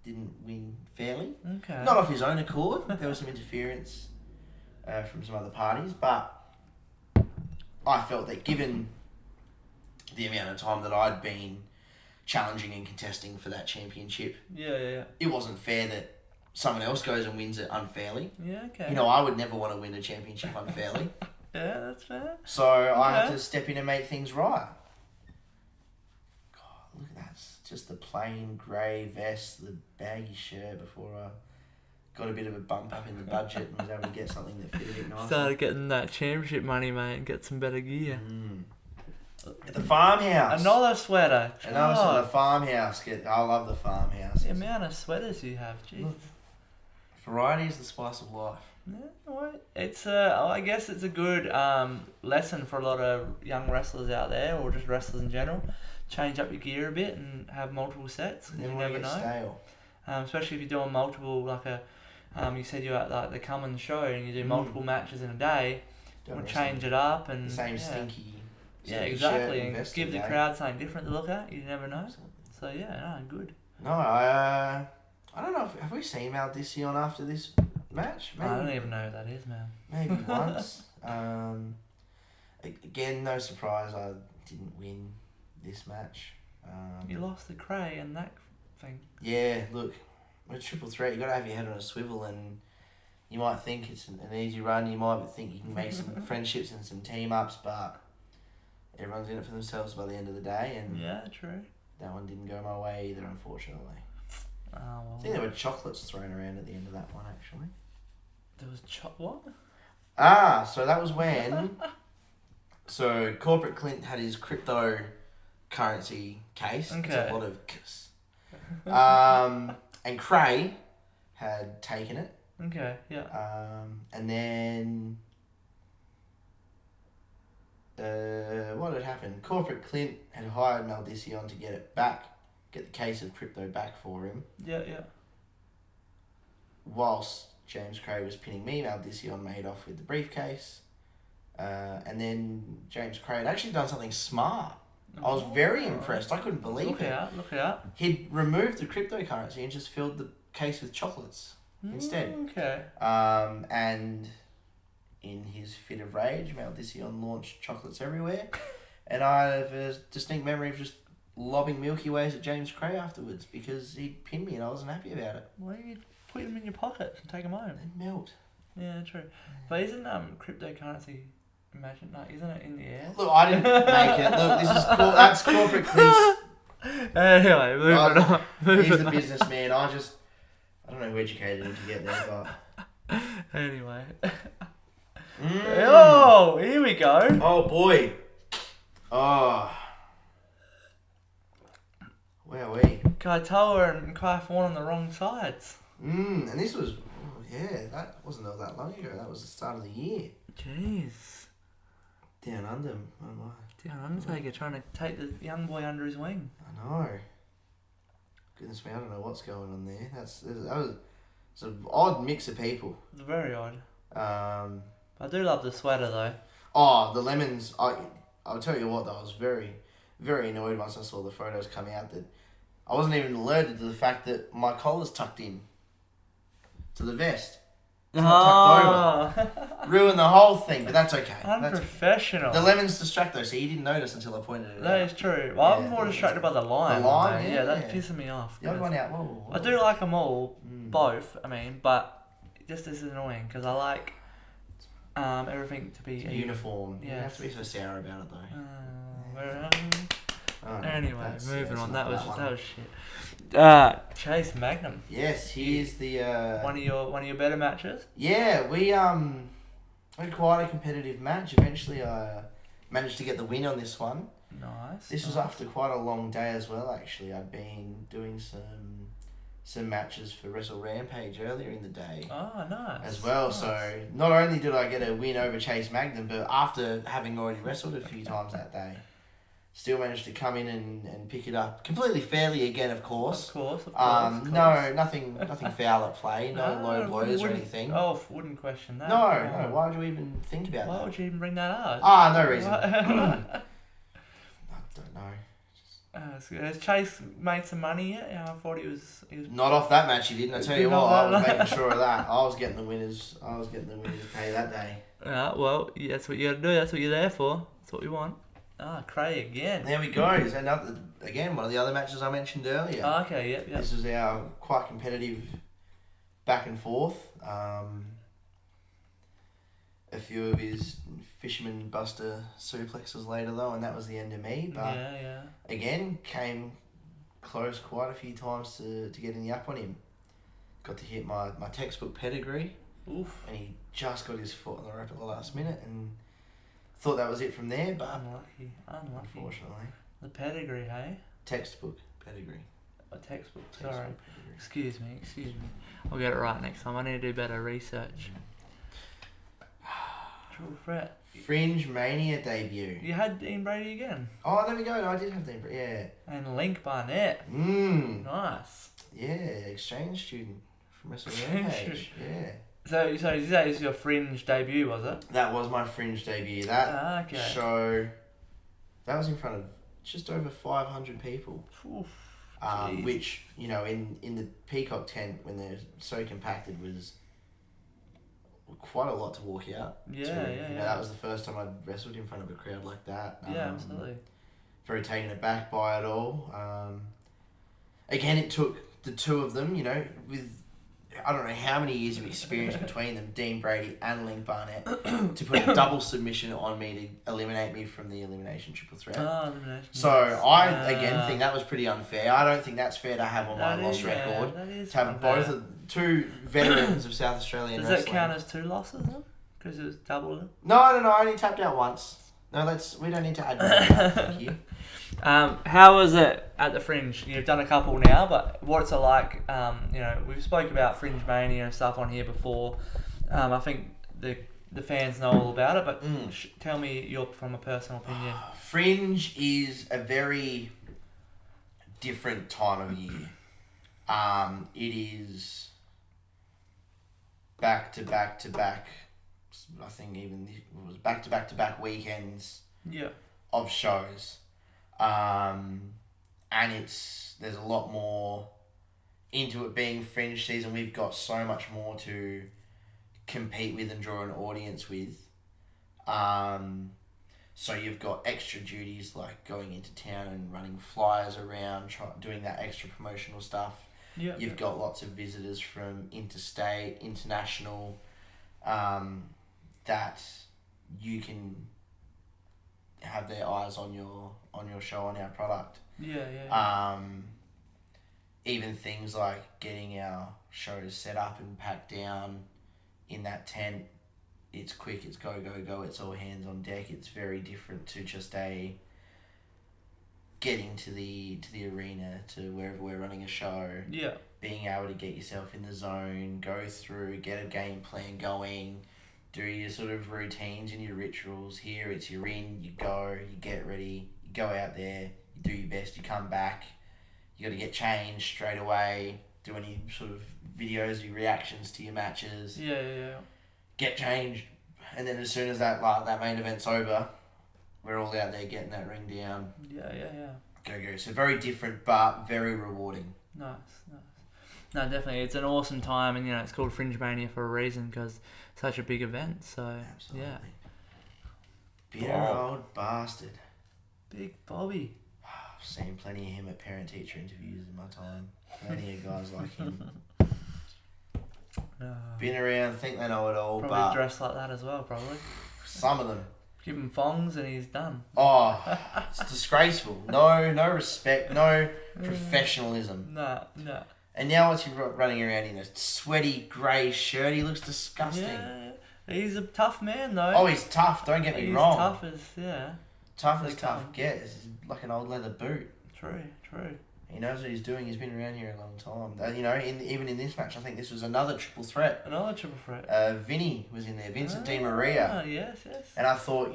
didn't win fairly. Okay. Not off his own accord. There was some interference from some other parties, but I felt that given the amount of time that I'd been challenging and contesting for that championship, Yeah. it wasn't fair that someone else goes and wins it unfairly. Yeah, okay. I would never want to win a championship unfairly. Yeah, that's fair. So I had to step in and make things right. God, look at that. It's just the plain grey vest, the baggy shirt before I got a bit of a bump up in the budget and was able to get something that fit a bit nicer. Started getting that championship money, mate, and get some better gear. At the farmhouse. Another sweater. The farmhouse. I love the farmhouse. The amount of sweaters you have, jeez. Look, variety is the spice of life. Yeah, well, it's I guess it's a good lesson for a lot of young wrestlers out there, or just wrestlers in general. Change up your gear a bit and have multiple sets. You never know. Stale. Especially if you're doing multiple, you said you're at like the Cummins show and you do multiple matches in a day. You want to change it up and the same stinky. Yeah, exactly, and give the crowd something different to look at. You never know. So good. No, I don't know. Have we seen Maldisi on after this match? Maybe. I don't even know who that is, man. Maybe once. again, no surprise, I didn't win this match. You lost the Cray and that thing. Yeah, look, with triple threat, you got to have your head on a swivel, and you might think it's an easy run. You might think you can make some friendships and some team ups, but everyone's in it for themselves by the end of the day. And yeah, true. That one didn't go my way either, unfortunately. Oh, well. I think there were chocolates thrown around at the end of that one, actually. There was what? So that was when. So Corporate Clint had his cryptocurrency case. Okay. It's a lot of kiss. And Cray had taken it. Okay, yeah. And then what had happened? Corporate Clint had hired Mel to get it back, get the case of crypto back for him. Yeah. Whilst James Cray was pinning me, Mel made off with the briefcase. And then James Cray had actually done something smart. I was very impressed. I couldn't believe it. Look out. He'd removed the cryptocurrency and just filled the case with chocolates instead. Okay. And in his fit of rage, Mel launched chocolates everywhere. And I have a distinct memory of just lobbing Milky Ways at James Cray afterwards because he pinned me and I wasn't happy about it. Why don't you put them in your pocket and take them home? They'd melt. Yeah, true. But isn't cryptocurrency... Imagine, no, isn't it in the air? Look, I didn't make it. Look, that's Corporate Clint's. Anyway, moving on. He's the businessman. I don't know who educated him to get there, but... Anyway. Oh, here we go. Oh, boy. Oh. Where are we? Kaitoa and Kai Fawn on the wrong sides. And this was... that wasn't all that long ago. That was the start of the year. Jeez. Down under. Oh my. Down Undertaker trying to take the young boy under his wing. I know. Goodness me, I don't know what's going on there. It's an odd mix of people. It's very odd. I do love the sweater though. Oh, the lemons. I'll tell you what though, I was very, very annoyed once I saw the photos coming out that I wasn't even alerted to the fact that my collar's tucked in to the vest. It's not tucked over. Ruined the whole thing, but that's okay. Unprofessional. The lemons distract though, so you didn't notice until I pointed it out. That is true. Well, I'm more distracted by the line. The line, yeah, that's pissing me off. The other one out. Whoa. I do like them all, both. I mean, but just this is annoying because I like everything to be uniform. Yeah. You have to be so sour about it though. Anyway, moving on. That was shit. Chase Magnum. Yes, he's the one of your better matches. Yeah, we had quite a competitive match. Eventually, I managed to get the win on this one. Nice. This was after quite a long day as well. Actually, I'd been doing some matches for Wrestle Rampage earlier in the day. Oh, nice. As well, nice. So not only did I get a win over Chase Magnum, but after having already wrestled a few times that day, still managed to come in and pick it up completely fairly again, of course. Of course. No, nothing foul at play. No low blows or anything. Oh, wouldn't question that. No. Why would you even think about that? Why would you even bring that up? No reason. I don't know. Has Chase made some money yet? I thought he was. Not off that match, he didn't. I tell you what, I was making sure of that. I was getting the winners pay that day. Well, that's what you got to do. That's what you're there for. That's what we want. Cray again. There we go. So one of the other matches I mentioned earlier. Okay, yep. This was our quite competitive back and forth. A few of his Fisherman Buster suplexes later though, and that was the end of me. But yeah. Again, came close quite a few times to getting the up on him. Got to hit my textbook pedigree. Oof. And he just got his foot on the rope at the last minute and thought that was it from there, but unlucky. Unfortunately. The pedigree, hey? Textbook pedigree. A textbook, sorry. Excuse me. I'll get it right next time. I need to do better research. Triple threat. Fringe Mania debut. You had Dean Brady again. Oh, there we go. No, I did have Dean Brady, yeah. And Link Barnett. Nice. Yeah, exchange student from Wrestle Rampage. Yeah. So you say this is your Fringe debut, was it? That was my Fringe debut. That show, that was in front of just over 500 people. Oof, which, in the Peacock tent, when they're so compacted, was quite a lot to walk out. Yeah. You know, that was the first time I'd wrestled in front of a crowd like that. Yeah, absolutely. Very taken aback by it all. Again, it took the two of them, you know, with I don't know how many years of experience between them, Dean Brady and Link Barnett, to put a double submission on me to eliminate me from the elimination triple threat. Oh, elimination. So I again think that was pretty unfair. I don't think that's fair to have on my loss record. That is to have unfair. two veterans of South Australian Does wrestling. that count as 2 losses then? Because it was double. No, I only tapped out once. No, we don't need to add more to that, thank you. How was it at the Fringe? You've done a couple now, but what's it like? You know, we've spoke about Fringe Mania and stuff on here before. I think the fans know all about it, but tell me from a personal opinion. Fringe is a very different time of year. It is back to back to back. I think even it was back to back to back weekends. Yeah. Of shows. And there's a lot more into it being Fringe season. We've got so much more to compete with and draw an audience with. So you've got extra duties like going into town and running flyers around, doing that extra promotional stuff. Yeah. You've got lots of visitors from interstate, international, that you can have their eyes on your show, on our product. Yeah. Even things like getting our shows set up and packed down in that tent. It's quick, it's go, it's all hands on deck. It's very different to just getting to the arena, to wherever we're running a show. Yeah. Being able to get yourself in the zone, go through, get a game plan going, do your sort of routines and your rituals. Here it's you're in, you go, you get ready, you go out there, you do your best, you come back, you got to get changed straight away, do any sort of videos, your reactions to your matches. Yeah. Get changed, and then as soon as that main event's over, we're all out there getting that ring down. Yeah. Go. So very different, but very rewarding. Nice. No, definitely, it's an awesome time, and it's called Fringe Mania for a reason because it's such a big event. So absolutely. Yeah. Bitter old bastard. Big Bobby. I've seen plenty of him at parent-teacher interviews in my time. Plenty of guys like him. Been around, think they know it all, probably but dressed like that as well, probably. Some of them. Give him thongs and he's done. Oh, it's disgraceful. No respect, no professionalism. No. And now what's he running around in a sweaty grey shirt? He looks disgusting. Yeah. He's a tough man though. Oh, he's tough, don't get me wrong. Tough as tough gets. He's like an old leather boot. True. He knows what he's doing. He's been around here a long time. Even in this match, I think this was another triple threat. Vinny was in there. Vincent Di Maria. Yes. And I thought,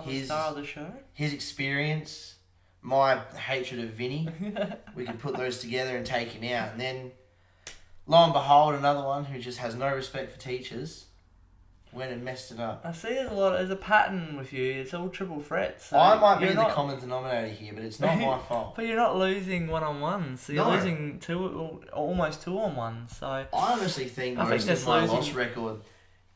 his star of the show. His experience, my hatred of Vinny, we could put those together and take him out. And then, lo and behold, another one who just has no respect for teachers went and messed it up. I see there's a pattern with you. It's all triple threats. So I might be the common denominator here, but it's not my fault. But you're not losing one-on-ones. So you're losing almost 2-on-1 So I honestly think most of my loss record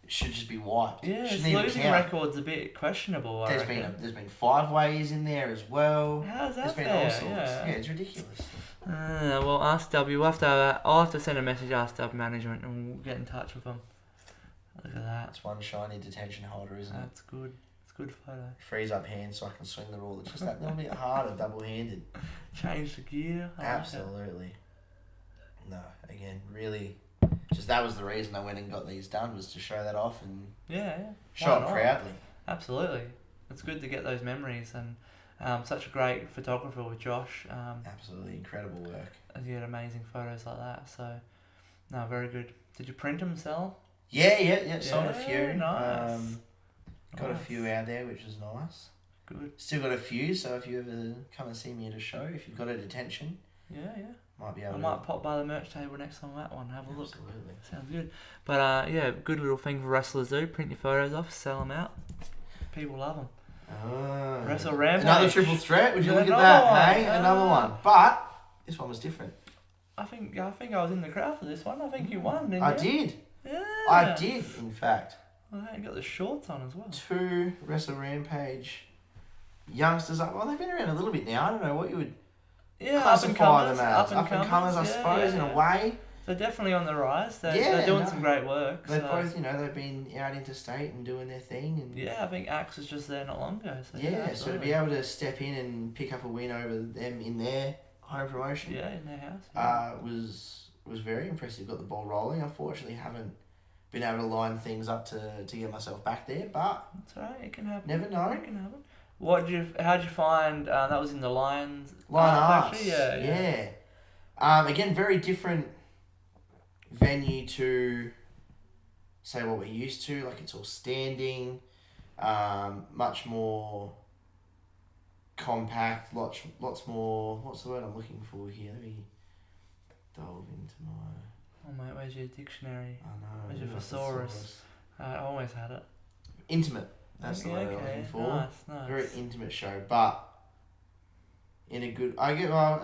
should just be wiped. Yeah, losing record's a bit questionable. There's been 5 ways in there as well. How's that There's been all sorts. Yeah, it's ridiculous. Well, Ask W. I'll have to send a message to Ask W management and we'll get in touch with them. Look at that. It's one shiny detention holder, isn't it? That's good. It's a good photo. Frees up hands so I can swing the rule. It's just that little bit harder, double-handed. Change the gear. Absolutely. No, again, really, just that was the reason I went and got these done, was to show that off and show it proudly. Absolutely. It's good to get those memories, and such a great photographer with Josh. Absolutely incredible work. You had amazing photos like that, so no, very good. Did you print them, sell? Yeah. Sold a few. Nice. Got a few out there, which was nice. Good. Still got a few, so if you ever come and see me at a show, if you've got a detention, might be able I might pop by the merch table next time that one, have a look. Absolutely. Sounds good. But good little thing for wrestlers do. Print your photos off, sell them out. People love them. Wrestle Rampage. Another triple threat. Would you look at that? Hey, another one. But this one was different. I think I was in the crowd for this one. I think you won, didn't you? I did. Yeah. I did, in fact. Well, you got the shorts on as well. 2 Wrestle Rampage youngsters up. Well, they've been around a little bit now. I don't know what you would classify them as. Up and comers, I suppose, in a way. They're definitely on the rise. They're doing some great work. They've both, they've been out interstate and doing their thing. And yeah, I think Axe was just there not long ago. So so to be able to step in and pick up a win over them in their home promotion, in their house, was very impressive. Got the ball rolling. Unfortunately, haven't been able to line things up to get myself back there, but that's all right. It can happen. Never know. It can happen. How'd you find that was in the Lions? Lion Arts. Factory? Yeah. Again, very different venue to say what we're used to. Like, it's all standing, much more compact, lots more. What's the word I'm looking for here? Let me delve into my. Oh mate, where's your dictionary? I know. Where's your thesaurus? I always had it. Intimate. That's the word I'm looking for. Nice. Very intimate show, but in a good. I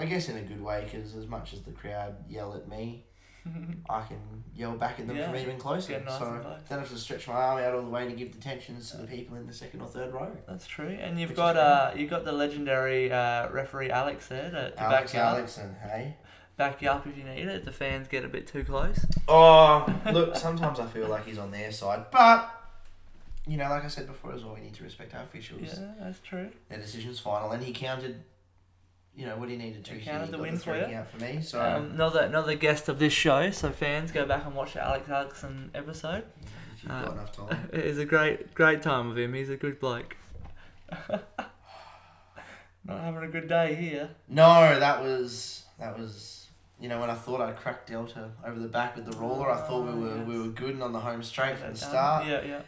guess in a good way, because as much as the crowd yell at me, I can yell back at them from even closer. Nice, so I don't have to stretch my arm out all the way to give detentions to the people in the second or third row. That's true, and you've got the legendary referee Alex there to back you up. Alex, and hey. Back you up if you need it. If the fans get a bit too close. Oh, look, sometimes I feel like he's on their side, but like I said before as well, we need to respect our officials. Yeah, that's true. Their decision's final, and he counted. What he needed to. He counted the win for you. Out for me. So another guest of this show. So fans, go back and watch the Alex Alexson episode. If you've got enough time. It is a great time with him. He's a good bloke. Not having a good day here. No, that was. When I thought I'd cracked Delta over the back with the roller, I thought we were good and on the home straight from the start. Yeah.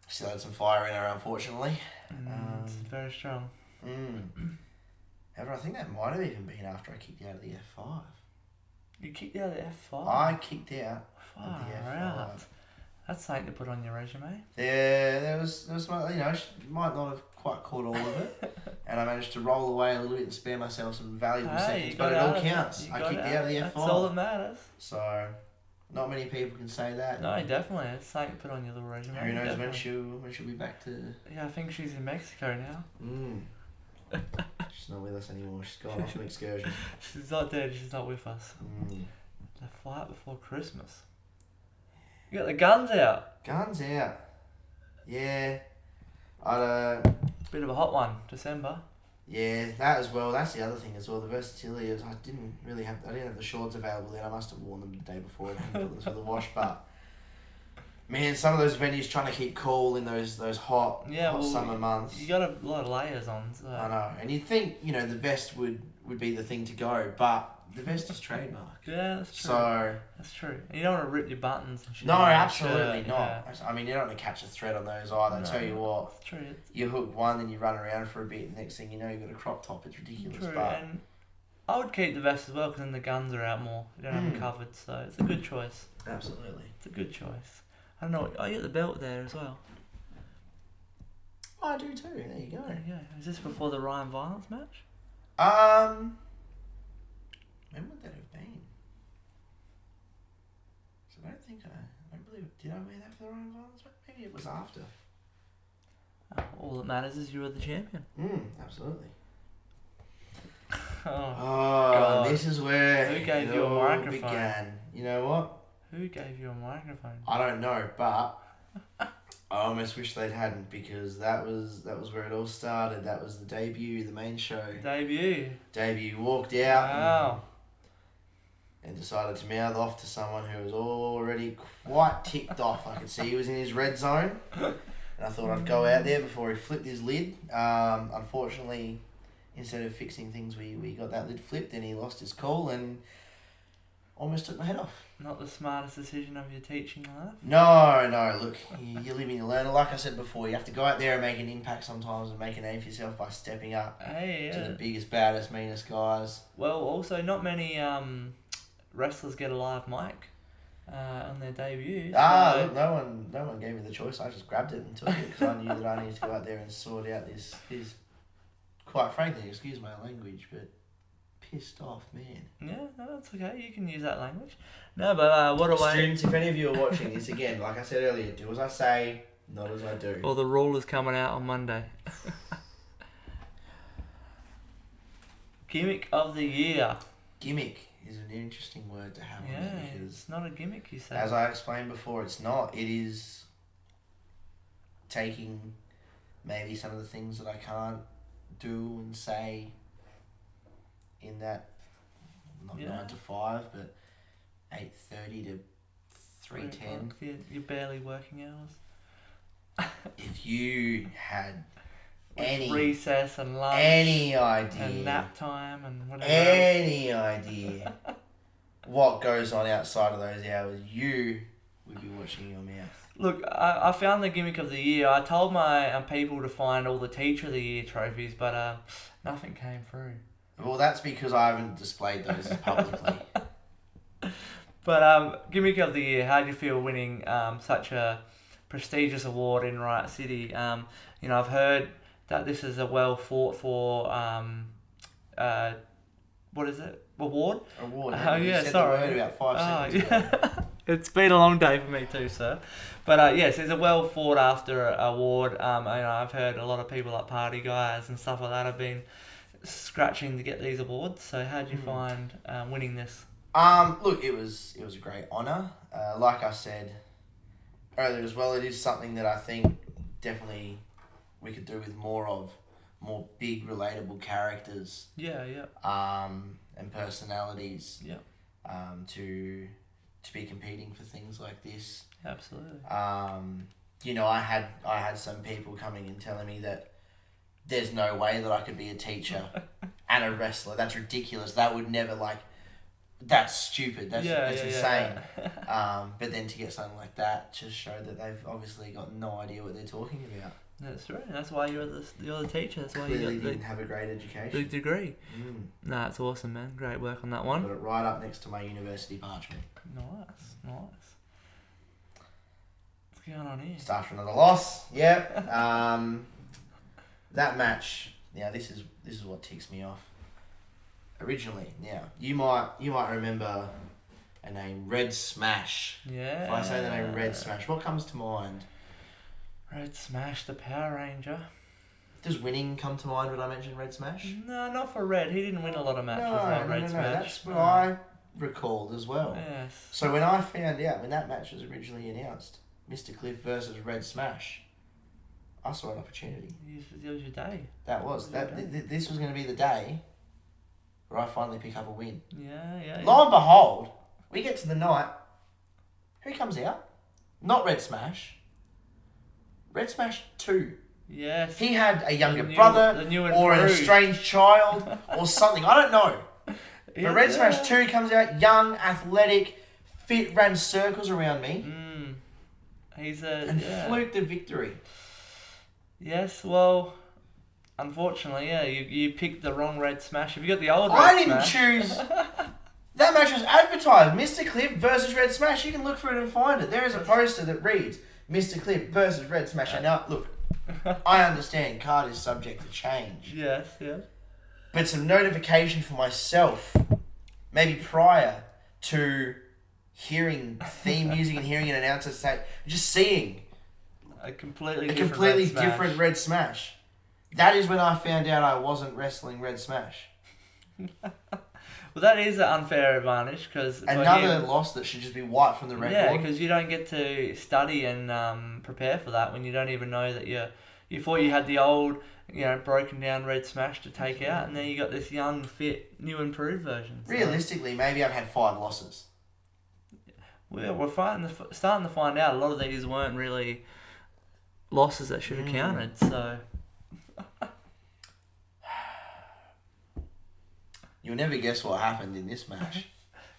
Still had some fire in her, unfortunately. It's very strong. However, I think that might have even been after I kicked out of the F5. You kicked out of the F5? I kicked out of the F5. Out. That's something to put on your resume. Yeah, there was some, she might not have quite caught all of it. And I managed to roll away a little bit and spare myself some valuable seconds. But it all counts. I kicked out of the F5. That's all that matters. So, not many people can say that. No, definitely. It's something to put on your little resume. Who knows when she'll be back to... Yeah, I think she's in Mexico now. She's not with us anymore. She's gone off an excursion. She's not dead. She's not with us. The fight before Christmas. You got the guns out. Guns out. Yeah. Bit of a hot one, December. Yeah, that as well. That's the other thing as well. The versatility is I didn't have the shorts available then. I must have worn them the day before and put them through the wash. But man, some of those venues trying to keep cool in those hot summer months. You got a lot of layers on. So. I know, and you'd think the vest would be the thing to go, but the vest is trademarked. Yeah, that's true. So that's true. And you don't want to rip your buttons and shit. No, absolutely not. Yeah. I mean, you don't want to catch a thread on those either. No, tell you what, it's true. You hook one, then you run around for a bit. Next thing you know, you've got a crop top. It's ridiculous. True, but and I would keep the vest as well because then the guns are out more. You don't have them covered, so it's a good choice. Absolutely, it's a good choice. I don't know. I get the belt there as well. I do too. There you go. There you go. Is this before the Ryan Violence match? When would that have been? So I don't believe. Did I wear that for the Ryan Violence match? Maybe it was after. All that matters is you were the champion. Absolutely. God. This is where who gave you a microphone? Began. You know what? Who gave you a microphone? I don't know, but I almost wish they hadn't because that was where it all started. That was the debut, the main show. Debut walked out. Wow. And decided to mouth off to someone who was already quite ticked off. I could see he was in his red zone. And I thought I'd go out there before he flipped his lid. Unfortunately, instead of fixing things, we got that lid flipped and he lost his cool and almost took my head off. Not the smartest decision of your teaching life? No. Look, you live and you learn. Like I said before, you have to go out there and make an impact sometimes and make a name for yourself by stepping up to the biggest, baddest, meanest guys. Well, also, not many wrestlers get a live mic on their debuts. Look, no one gave me the choice. I just grabbed it and took it because I knew that I needed to go out there and sort out this quite frankly, excuse my language, but pissed off, man. Yeah, no, that's okay. You can use that language. No, but what do I... Students, if any of you are watching this, again, like I said earlier, do as I say, not as I do. Well, the rule is coming out on Monday. Gimmick of the year. Gimmick is an interesting word to have on it because it's not a gimmick, you say. as I explained before, it's not. It is taking maybe some of the things that I can't do and say in that, not 9 to 5, but 8:30 to 3:10. Yeah, you're barely working hours. If you had any recess and lunch, any idea, and nap time and whatever, any idea what goes on outside of those hours, you would be watching your mouth. Look, I found the gimmick of the year. I told my people to find all the Teacher of the Year trophies, but nothing came through. Well, that's because I haven't displayed those publicly. But gimmick of the year, how do you feel winning such a prestigious award in Riot City? I've heard that this is a well fought for what is it? Award? Award. You said sorry. the word about 5 seconds ago. It's been a long day for me too, sir. But yes, it's a well fought after award. I've heard a lot of people like Party Guys and stuff like that have been scratching to get these awards. So how did you find winning this? Look, it was a great honour. Like I said earlier as well, it is something that I think definitely we could do with more big relatable characters. Yeah. And personalities. Yeah. To be competing for things like this. Absolutely. I had some people coming and telling me that there's no way that I could be a teacher and a wrestler. That's ridiculous. That would never that's stupid. That's insane. Yeah. But then to get something like that just showed that they've obviously got no idea what they're talking about. That's right. That's why you're the teacher. That's why Clearly you didn't have a great education. the degree. No, it's awesome, man. Great work on that one. Got it right up next to my university parchment. Nice. What's going on here? Start for another loss. Yep. That match. Now this is what ticks me off. Originally, now you might remember a name, Red Smash. Yeah. If I say the name Red Smash, what comes to mind? Red Smash, the Power Ranger. Does winning come to mind when I mention Red Smash? No, not for Red. He didn't win a lot of matches on Red Smash. That's what I recalled as well. Yes. So when I found out, when that match was originally announced, Mr. Cliff versus Red Smash, I saw an opportunity. It was your day. That was. This was going to be the day where I finally pick up a win. Yeah. Lo and behold, we get to the night. Who comes out? Not Red Smash. Red Smash 2. Yes. He had a younger brother or an estranged child or something. I don't know. But Red Smash 2 comes out, young, athletic, fit, ran circles around me. He's fluked the victory. Yes, well, unfortunately, you picked the wrong Red Smash. If you got the old Red Smash... I didn't choose... That match was advertised. Mr. Cliff versus Red Smash. You can look for it and find it. There is a poster that reads, Mr. Cliff versus Red Smash. And now, look, I understand card is subject to change. Yes. But some notification for myself, maybe prior to hearing theme music and hearing an announcer say, just seeing a completely different Red Smash. That is when I found out I wasn't wrestling Red Smash. Well, that is an unfair advantage because another loss that should just be wiped from the record. Yeah, because you don't get to study and prepare for that when you don't even know that you thought you had the old, broken down Red Smash to take out, and then you got this young, fit, new, improved version. So. Realistically, maybe I've had 5 losses. We're starting to find out a lot of these weren't really losses that should have counted. So. You'll never guess what happened in this match.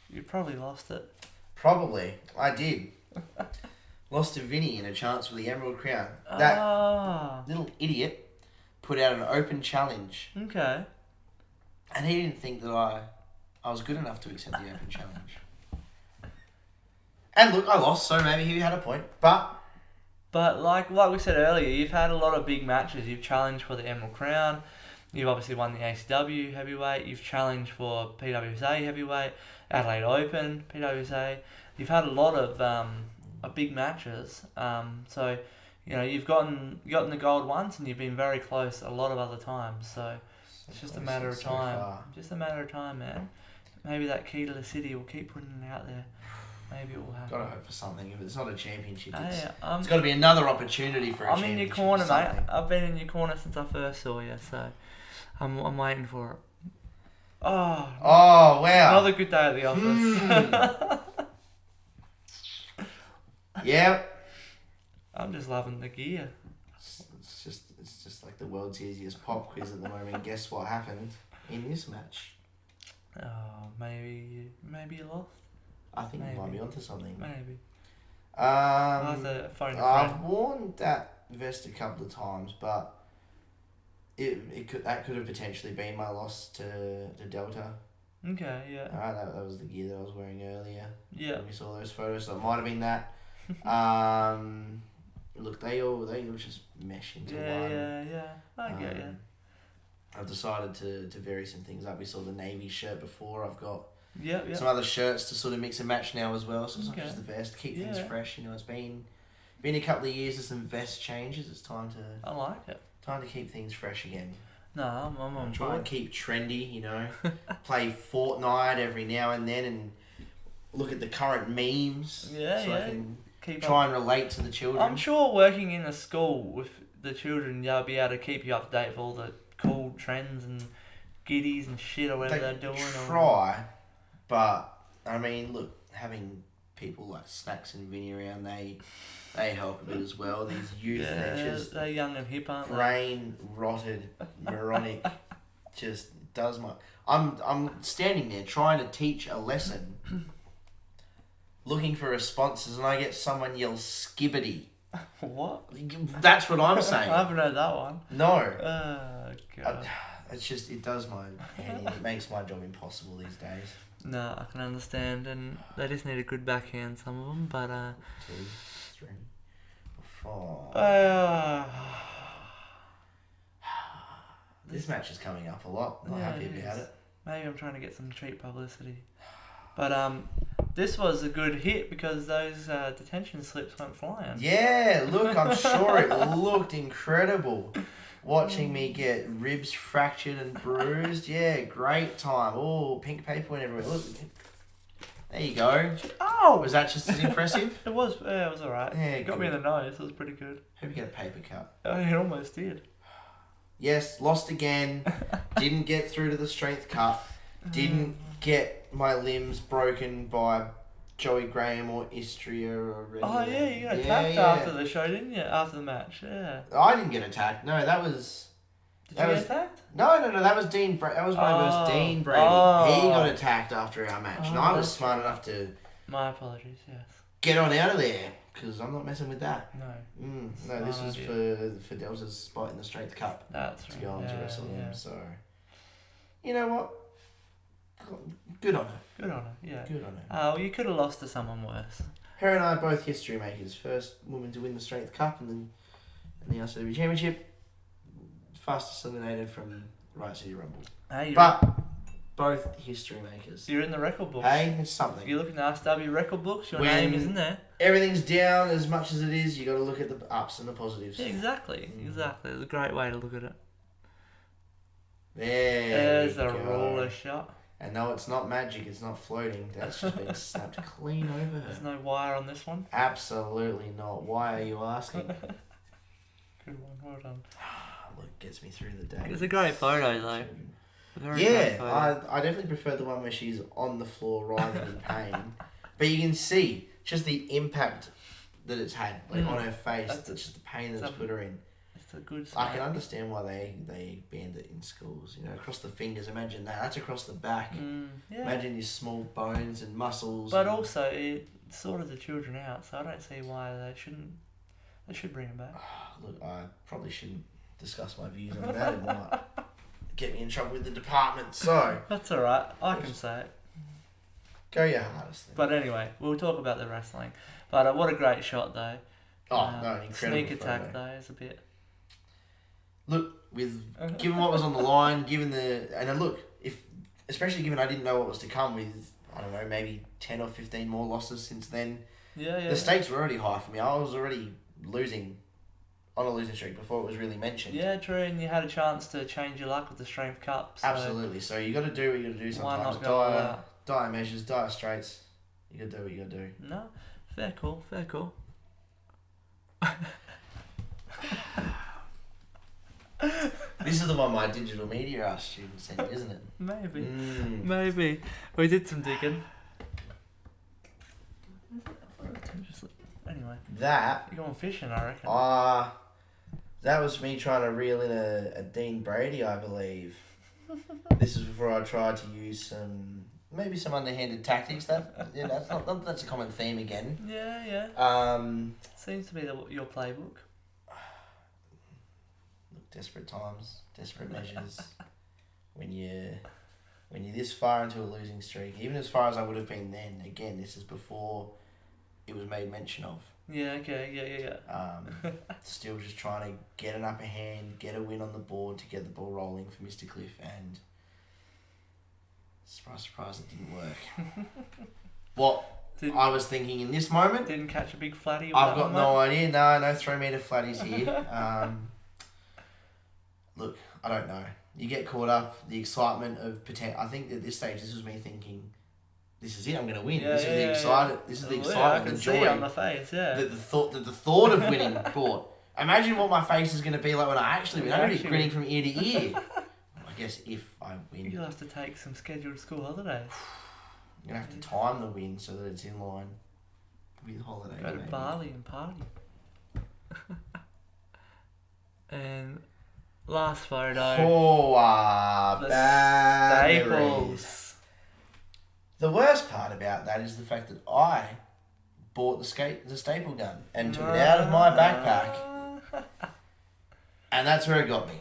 You probably lost it. Probably. I did. Lost to Vinny in a chance for the Emerald Crown. That little idiot put out an open challenge. Okay. And he didn't think that I was good enough to accept the open challenge. And look, I lost, so maybe he had a point. But like we said earlier, you've had a lot of big matches. You've challenged for the Emerald Crown. You've obviously won the ACW heavyweight. You've challenged for PWSA heavyweight, Adelaide Open, PWSA. You've had a lot of big matches. So, you know, you've gotten the gold once, and you've been very close a lot of other times. So it's just a matter of time. Just a matter of time, man. Maybe that key to the city will keep putting it out there. Maybe it will happen. Gotta hope for something. If it's not a championship, it's Hey, got to be another opportunity for a I'm championship. in your corner, or mate. something. I've been in your corner since I first saw you, so I'm waiting for it. Oh, Oh, wow. another good day at the office. Yeah. I'm just loving the gear. It's just like the world's easiest pop quiz at the moment. Guess what happened in this match? Oh, maybe you lost. I think you might Maybe. be onto something. Maybe. I'll have to phone a friend. I've worn that vest a couple of times, but it could have potentially been my loss to Delta. Okay, yeah. That was the gear that I was wearing earlier. Yeah. When we saw those photos, so it might have been that. Look, they all just mesh into one. Yeah. I get you. I've decided to vary some things up. We saw the navy shirt before. I've got Yep. some other shirts to sort of mix and match now as well. So it's not Okay. just the vest. Keep things Yeah. fresh. You know, it's been a couple of years of some vest changes. It's time I like it. to keep things fresh again. No, I'm on Try and board. keep trendy. You know, play Fortnite every now and then and look at the current memes. Yeah, so I yeah. can Keep try up. and relate to the children. I'm sure working in a school with the children, they'll be able to keep you up to date with all the cool trends and giddies and shit or whatever they're doing. Try, but I mean, look, having people like Snacks and Vinny around, they help a bit as well. These youth, they're young and hip, aren't they? brain rotted, moronic, just does my. I'm standing there trying to teach a lesson, looking for responses, and I get someone yell skibbity. What? That's what I'm I saying. haven't heard that one. No. Oh, God. It's just, it does my head in. It makes my job impossible these days. No, I can understand, and they just need a good backhand, some of them, but 2, 3, 4. This match is coming up a lot. Not happy about it. Maybe I'm trying to get some cheap publicity. But this was a good hit because those detention slips went flying. Yeah, look, I'm sure it looked incredible. Watching me get ribs fractured and bruised. Yeah, great time. Oh, pink paper went everywhere. Look. There you go. Oh! Was that just as impressive? It was alright. Yeah, It got me in the nose. It was pretty good. Hope you get a paper cut. It almost did. Yes, lost again. Didn't get through to the strength cut. Didn't get my limbs broken by Joey Graham or Istria or... Oh, yeah, you got attacked after the show, didn't you? After the match, yeah. I didn't get attacked. No, that was... Did you get attacked? No, that was Dean Brady. That was my versus Dean Brady. He got attacked after our match, and I was smart enough to... My apologies, yes. Get on out of there, because I'm not messing with that. No. No, this was for Delta's spot in the Strength Cup. That's right. To go on to wrestle him, yeah. so... You know what? Good on her. Good on her, yeah. Good on her. Well, you could have lost to someone worse. Her and I are both history makers. First woman to win the Strength Cup and then the RCW Championship. Fastest eliminated from Riot City Rumble. Hey, But both history makers. you're in the record books. Hey, it's something. You look in the RCW record books, your When name is in there. Everything's down as much as it is, you got to look at the ups and the positives. Yeah, exactly. Exactly. It's a great way to look at it. There's a roller shot. And no, it's not magic, it's not floating. That's just been snapped clean over There's her. no wire on this one. Absolutely not. Why are you asking? Good one. Well done. Look, gets me through the day. It's a great photo, though. Very great Yeah, photo. I definitely prefer the one where she's on the floor writhing in pain. But you can see just the impact that it's had on her face. That's just the pain that's put her in. It's a good I can understand why they banned it in schools. You know, across the fingers. Imagine that. That's across the back. Yeah. Imagine these small bones and muscles. But also, it sorted the children out, so I don't see why they shouldn't. They should bring them back. Look, I probably shouldn't discuss my views on that. It might get me in trouble with the department. So That's alright. I can say it. go your hardest then. But anyway, we'll talk about the wrestling. But what a great shot, though. No, an incredible Sneak attack, photo. though, is a bit... Look, given what was on the line, given especially given I didn't know what was to come with, I don't know, maybe 10 or 15 more losses since then. Yeah. The stakes were already high for me. I was already on a losing streak before it was really mentioned. Yeah, true, and you had a chance to change your luck with the Strength Cup. So Absolutely. So you got to do what you got to do sometimes. Why not go all out? Dire measures, dire straits. You got to do what you got to do. No, fair call. This is the one my digital media art student sent, isn't it? Maybe. We did some digging. Anyway. That. You're going fishing, I reckon. That was me trying to reel in a Dean Brady, I believe. This is before I tried to use some underhanded tactics. That's a common theme again. Yeah. Seems to be your playbook. Desperate times, desperate measures. When you're this far into a losing streak, even as far as I would have been then. Again, this is before it was made mention of. Yeah. Okay. Yeah. Still just trying to get an upper hand, get a win on the board to get the ball rolling for Mr. Cliff, and surprise, it didn't work. I was thinking in this moment. Didn't catch a big flatty. I've got no idea. No 3 meter flatties here. Look, I don't know. You get caught up, the excitement of potential. I think at this stage, this was me thinking, this is it. I'm going to win. This is the excitement, I can the see joy it on the face. Yeah. The thought of winning brought. Imagine what my face is going to be like when I actually win. I'm going to be grinning from ear to ear. I guess if I win, you'll have to take some scheduled school holidays. You're going to have to time the win so that it's in line with holiday. Go to Bali and party. And last photo. Bad Staples. Memories. The worst part about that is the fact that I bought the staple gun and took it out of my backpack. And that's where it got me.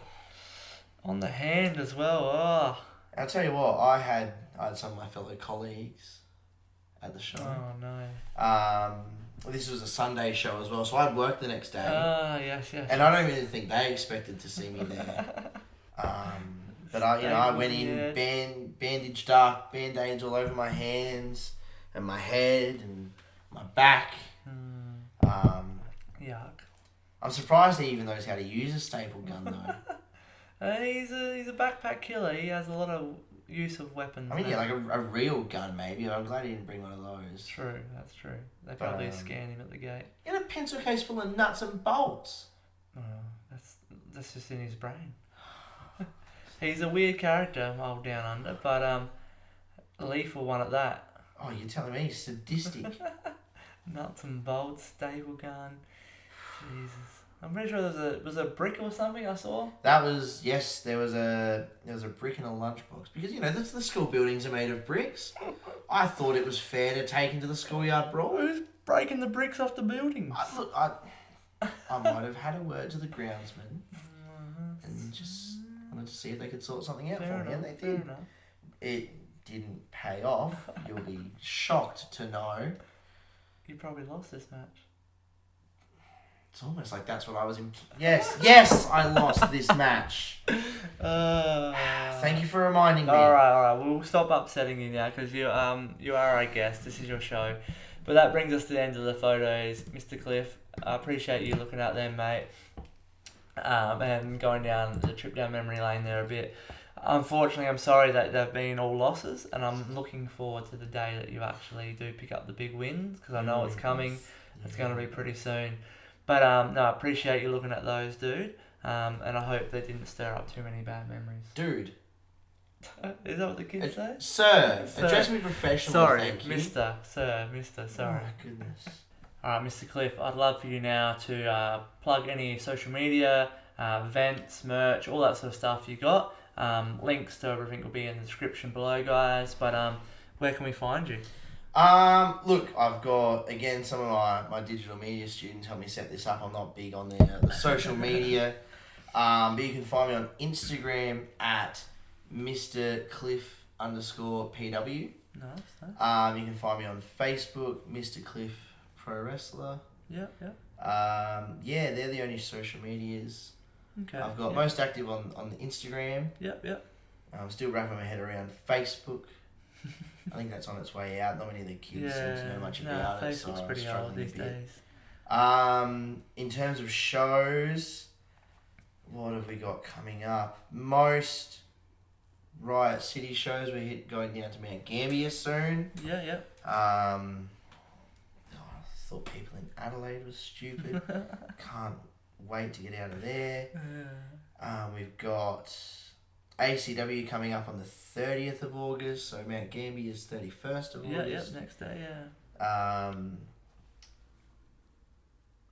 On the hand as well. Oh. I'll tell you what, I had some of my fellow colleagues at the show. Oh no. This was a Sunday show as well, so I'd work the next day. Yes. And I don't really think they expected to see me there. But I went in, bandaged up, band-aids all over my hands and my head and my back. Yuck. I'm surprised he even knows how to use a staple gun though. He's a backpack killer. He has a lot of use of weapons. I mean, like a real gun maybe. I'm glad he didn't bring one of those. True, that's true. They probably scanned him at the gate. In a pencil case full of nuts and bolts. Oh, that's just in his brain. He's a weird character, old Down Under, but a lethal one at that. Oh, you're telling me he's sadistic. Nuts and bolts, staple gun. Jesus. I'm pretty sure there was a brick or something I saw. There was a brick in a lunchbox because that's the school buildings are made of bricks. I thought it was fair to take into the schoolyard brawl. Who's breaking the bricks off the buildings? I might have had a word to the groundsman and just wanted to see if they could sort something out for me, and they did. It didn't pay off. You'll be shocked to know. You probably lost this match. It's almost like that's what I was in. Yes, I lost this match. Thank you for reminding me. All right. We'll stop upsetting you now because you are our guest. This is your show. But that brings us to the end of the photos, Mr. Cliff. I appreciate you looking out there, mate, and going down the trip down memory lane there a bit. Unfortunately, I'm sorry that they've been all losses, and I'm looking forward to the day that you actually do pick up the big wins because I know it's coming. It's going to be pretty soon. But no, I appreciate you looking at those, dude. And I hope they didn't stir up too many bad memories. Dude. Is that what the kids say? Sir. Address me professionally, sorry, thank you. Mister, sorry. Oh my goodness. Alright, Mr. Cliff, I'd love for you now to plug any social media, events, merch, all that sort of stuff you got. Links to everything will be in the description below, guys. But where can we find you? Look, I've got, again, some of my digital media students help me set this up. I'm not big on the social media. But you can find me on Instagram at Mr. Cliff _PW. Nice. You can find me on Facebook, Mr. Cliff Pro Wrestler. Yep. Yeah, they're the only social medias. Okay. I've got most active on the Instagram. Yep. I'm still wrapping my head around Facebook. I think that's on its way out. Not many of the kids seem to know much about it. Facebook's pretty old these days. In terms of shows, what have we got coming up? Most Riot City shows. We're going down to Mount Gambier soon. Yeah. I thought people in Adelaide was stupid. Can't wait to get out of there. We've got ACW coming up on the 30th of August, so Mount Gambier is 31st of August. Yeah, next day, yeah.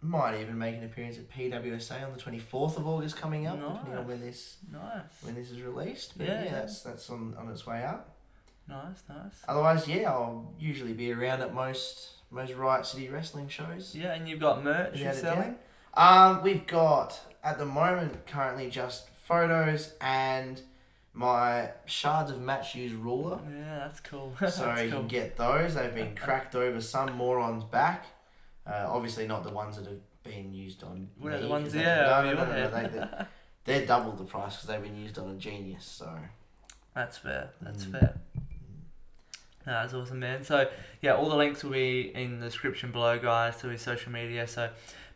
Might even make an appearance at PWSA on the 24th of August coming up, depending on when this is released. But that's on its way up. Nice. Otherwise, I'll usually be around at most Riot City wrestling shows. Yeah, and you've got merch you're selling? We've got, at the moment, currently just photos and my Shards of Match Use ruler. Yeah, that's cool. So you can get those. They've been cracked over some moron's back. Obviously not the ones that have been used on What me, are the ones, No. They're double the price because they've been used on a genius, so... That's fair. No, that's awesome, man. So, all the links will be in the description below, guys, to his social media. So,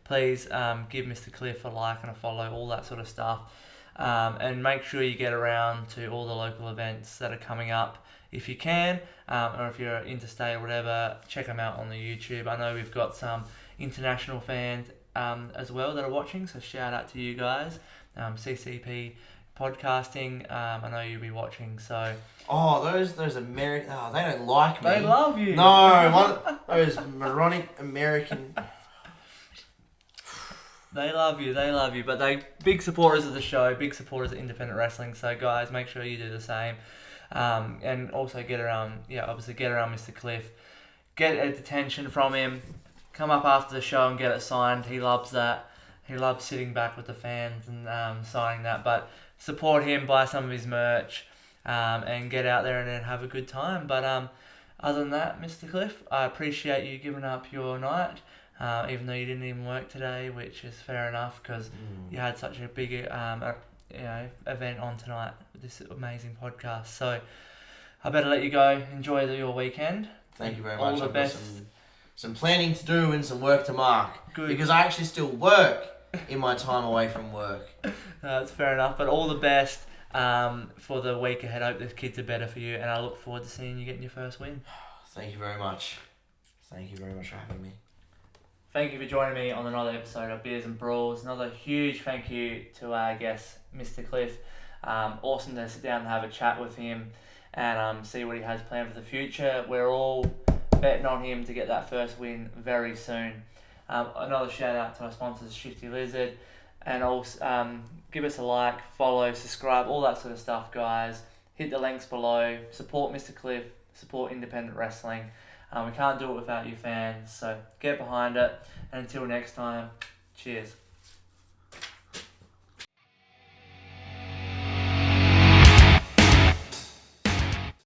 please give Mr. Cliff a like and a follow, all that sort of stuff. And make sure you get around to all the local events that are coming up if you can, or if you're interstate or whatever, check them out on the YouTube. I know we've got some international fans as well that are watching, so shout out to you guys. CCP podcasting, I know you'll be watching, so... Oh, those American... Oh, they don't like me. They love you. No, those moronic American... They love you, but they big supporters of the show, big supporters of independent wrestling, so guys, make sure you do the same. And also get around Mr. Cliff. Get attention from him. Come up after the show and get it signed. He loves that. He loves sitting back with the fans and signing that. But support him, buy some of his merch, and get out there and then have a good time. But other than that, Mr. Cliff, I appreciate you giving up your night. Even though you didn't even work today, which is fair enough because you had such a big event on tonight with this amazing podcast. So I better let you go. Enjoy your weekend. Thank you very much. All the best. Got some planning to do and some work to mark. Good. Because I actually still work in my time away from work. That's fair enough. But all the best for the week ahead. I hope the kids are better for you, and I look forward to seeing you getting your first win. Thank you very much. Thank you very much for having me. Thank you for joining me on another episode of Beers and Brawls. Another huge thank you to our guest, Mr. Cliff. Awesome to sit down and have a chat with him and see what he has planned for the future. We're all betting on him to get that first win very soon. Another shout out to our sponsors, Shifty Lizard. And also give us a like, follow, subscribe, all that sort of stuff, guys. Hit the links below. Support Mr. Cliff. Support independent wrestling. We can't do it without you fans, so get behind it. And until next time, cheers.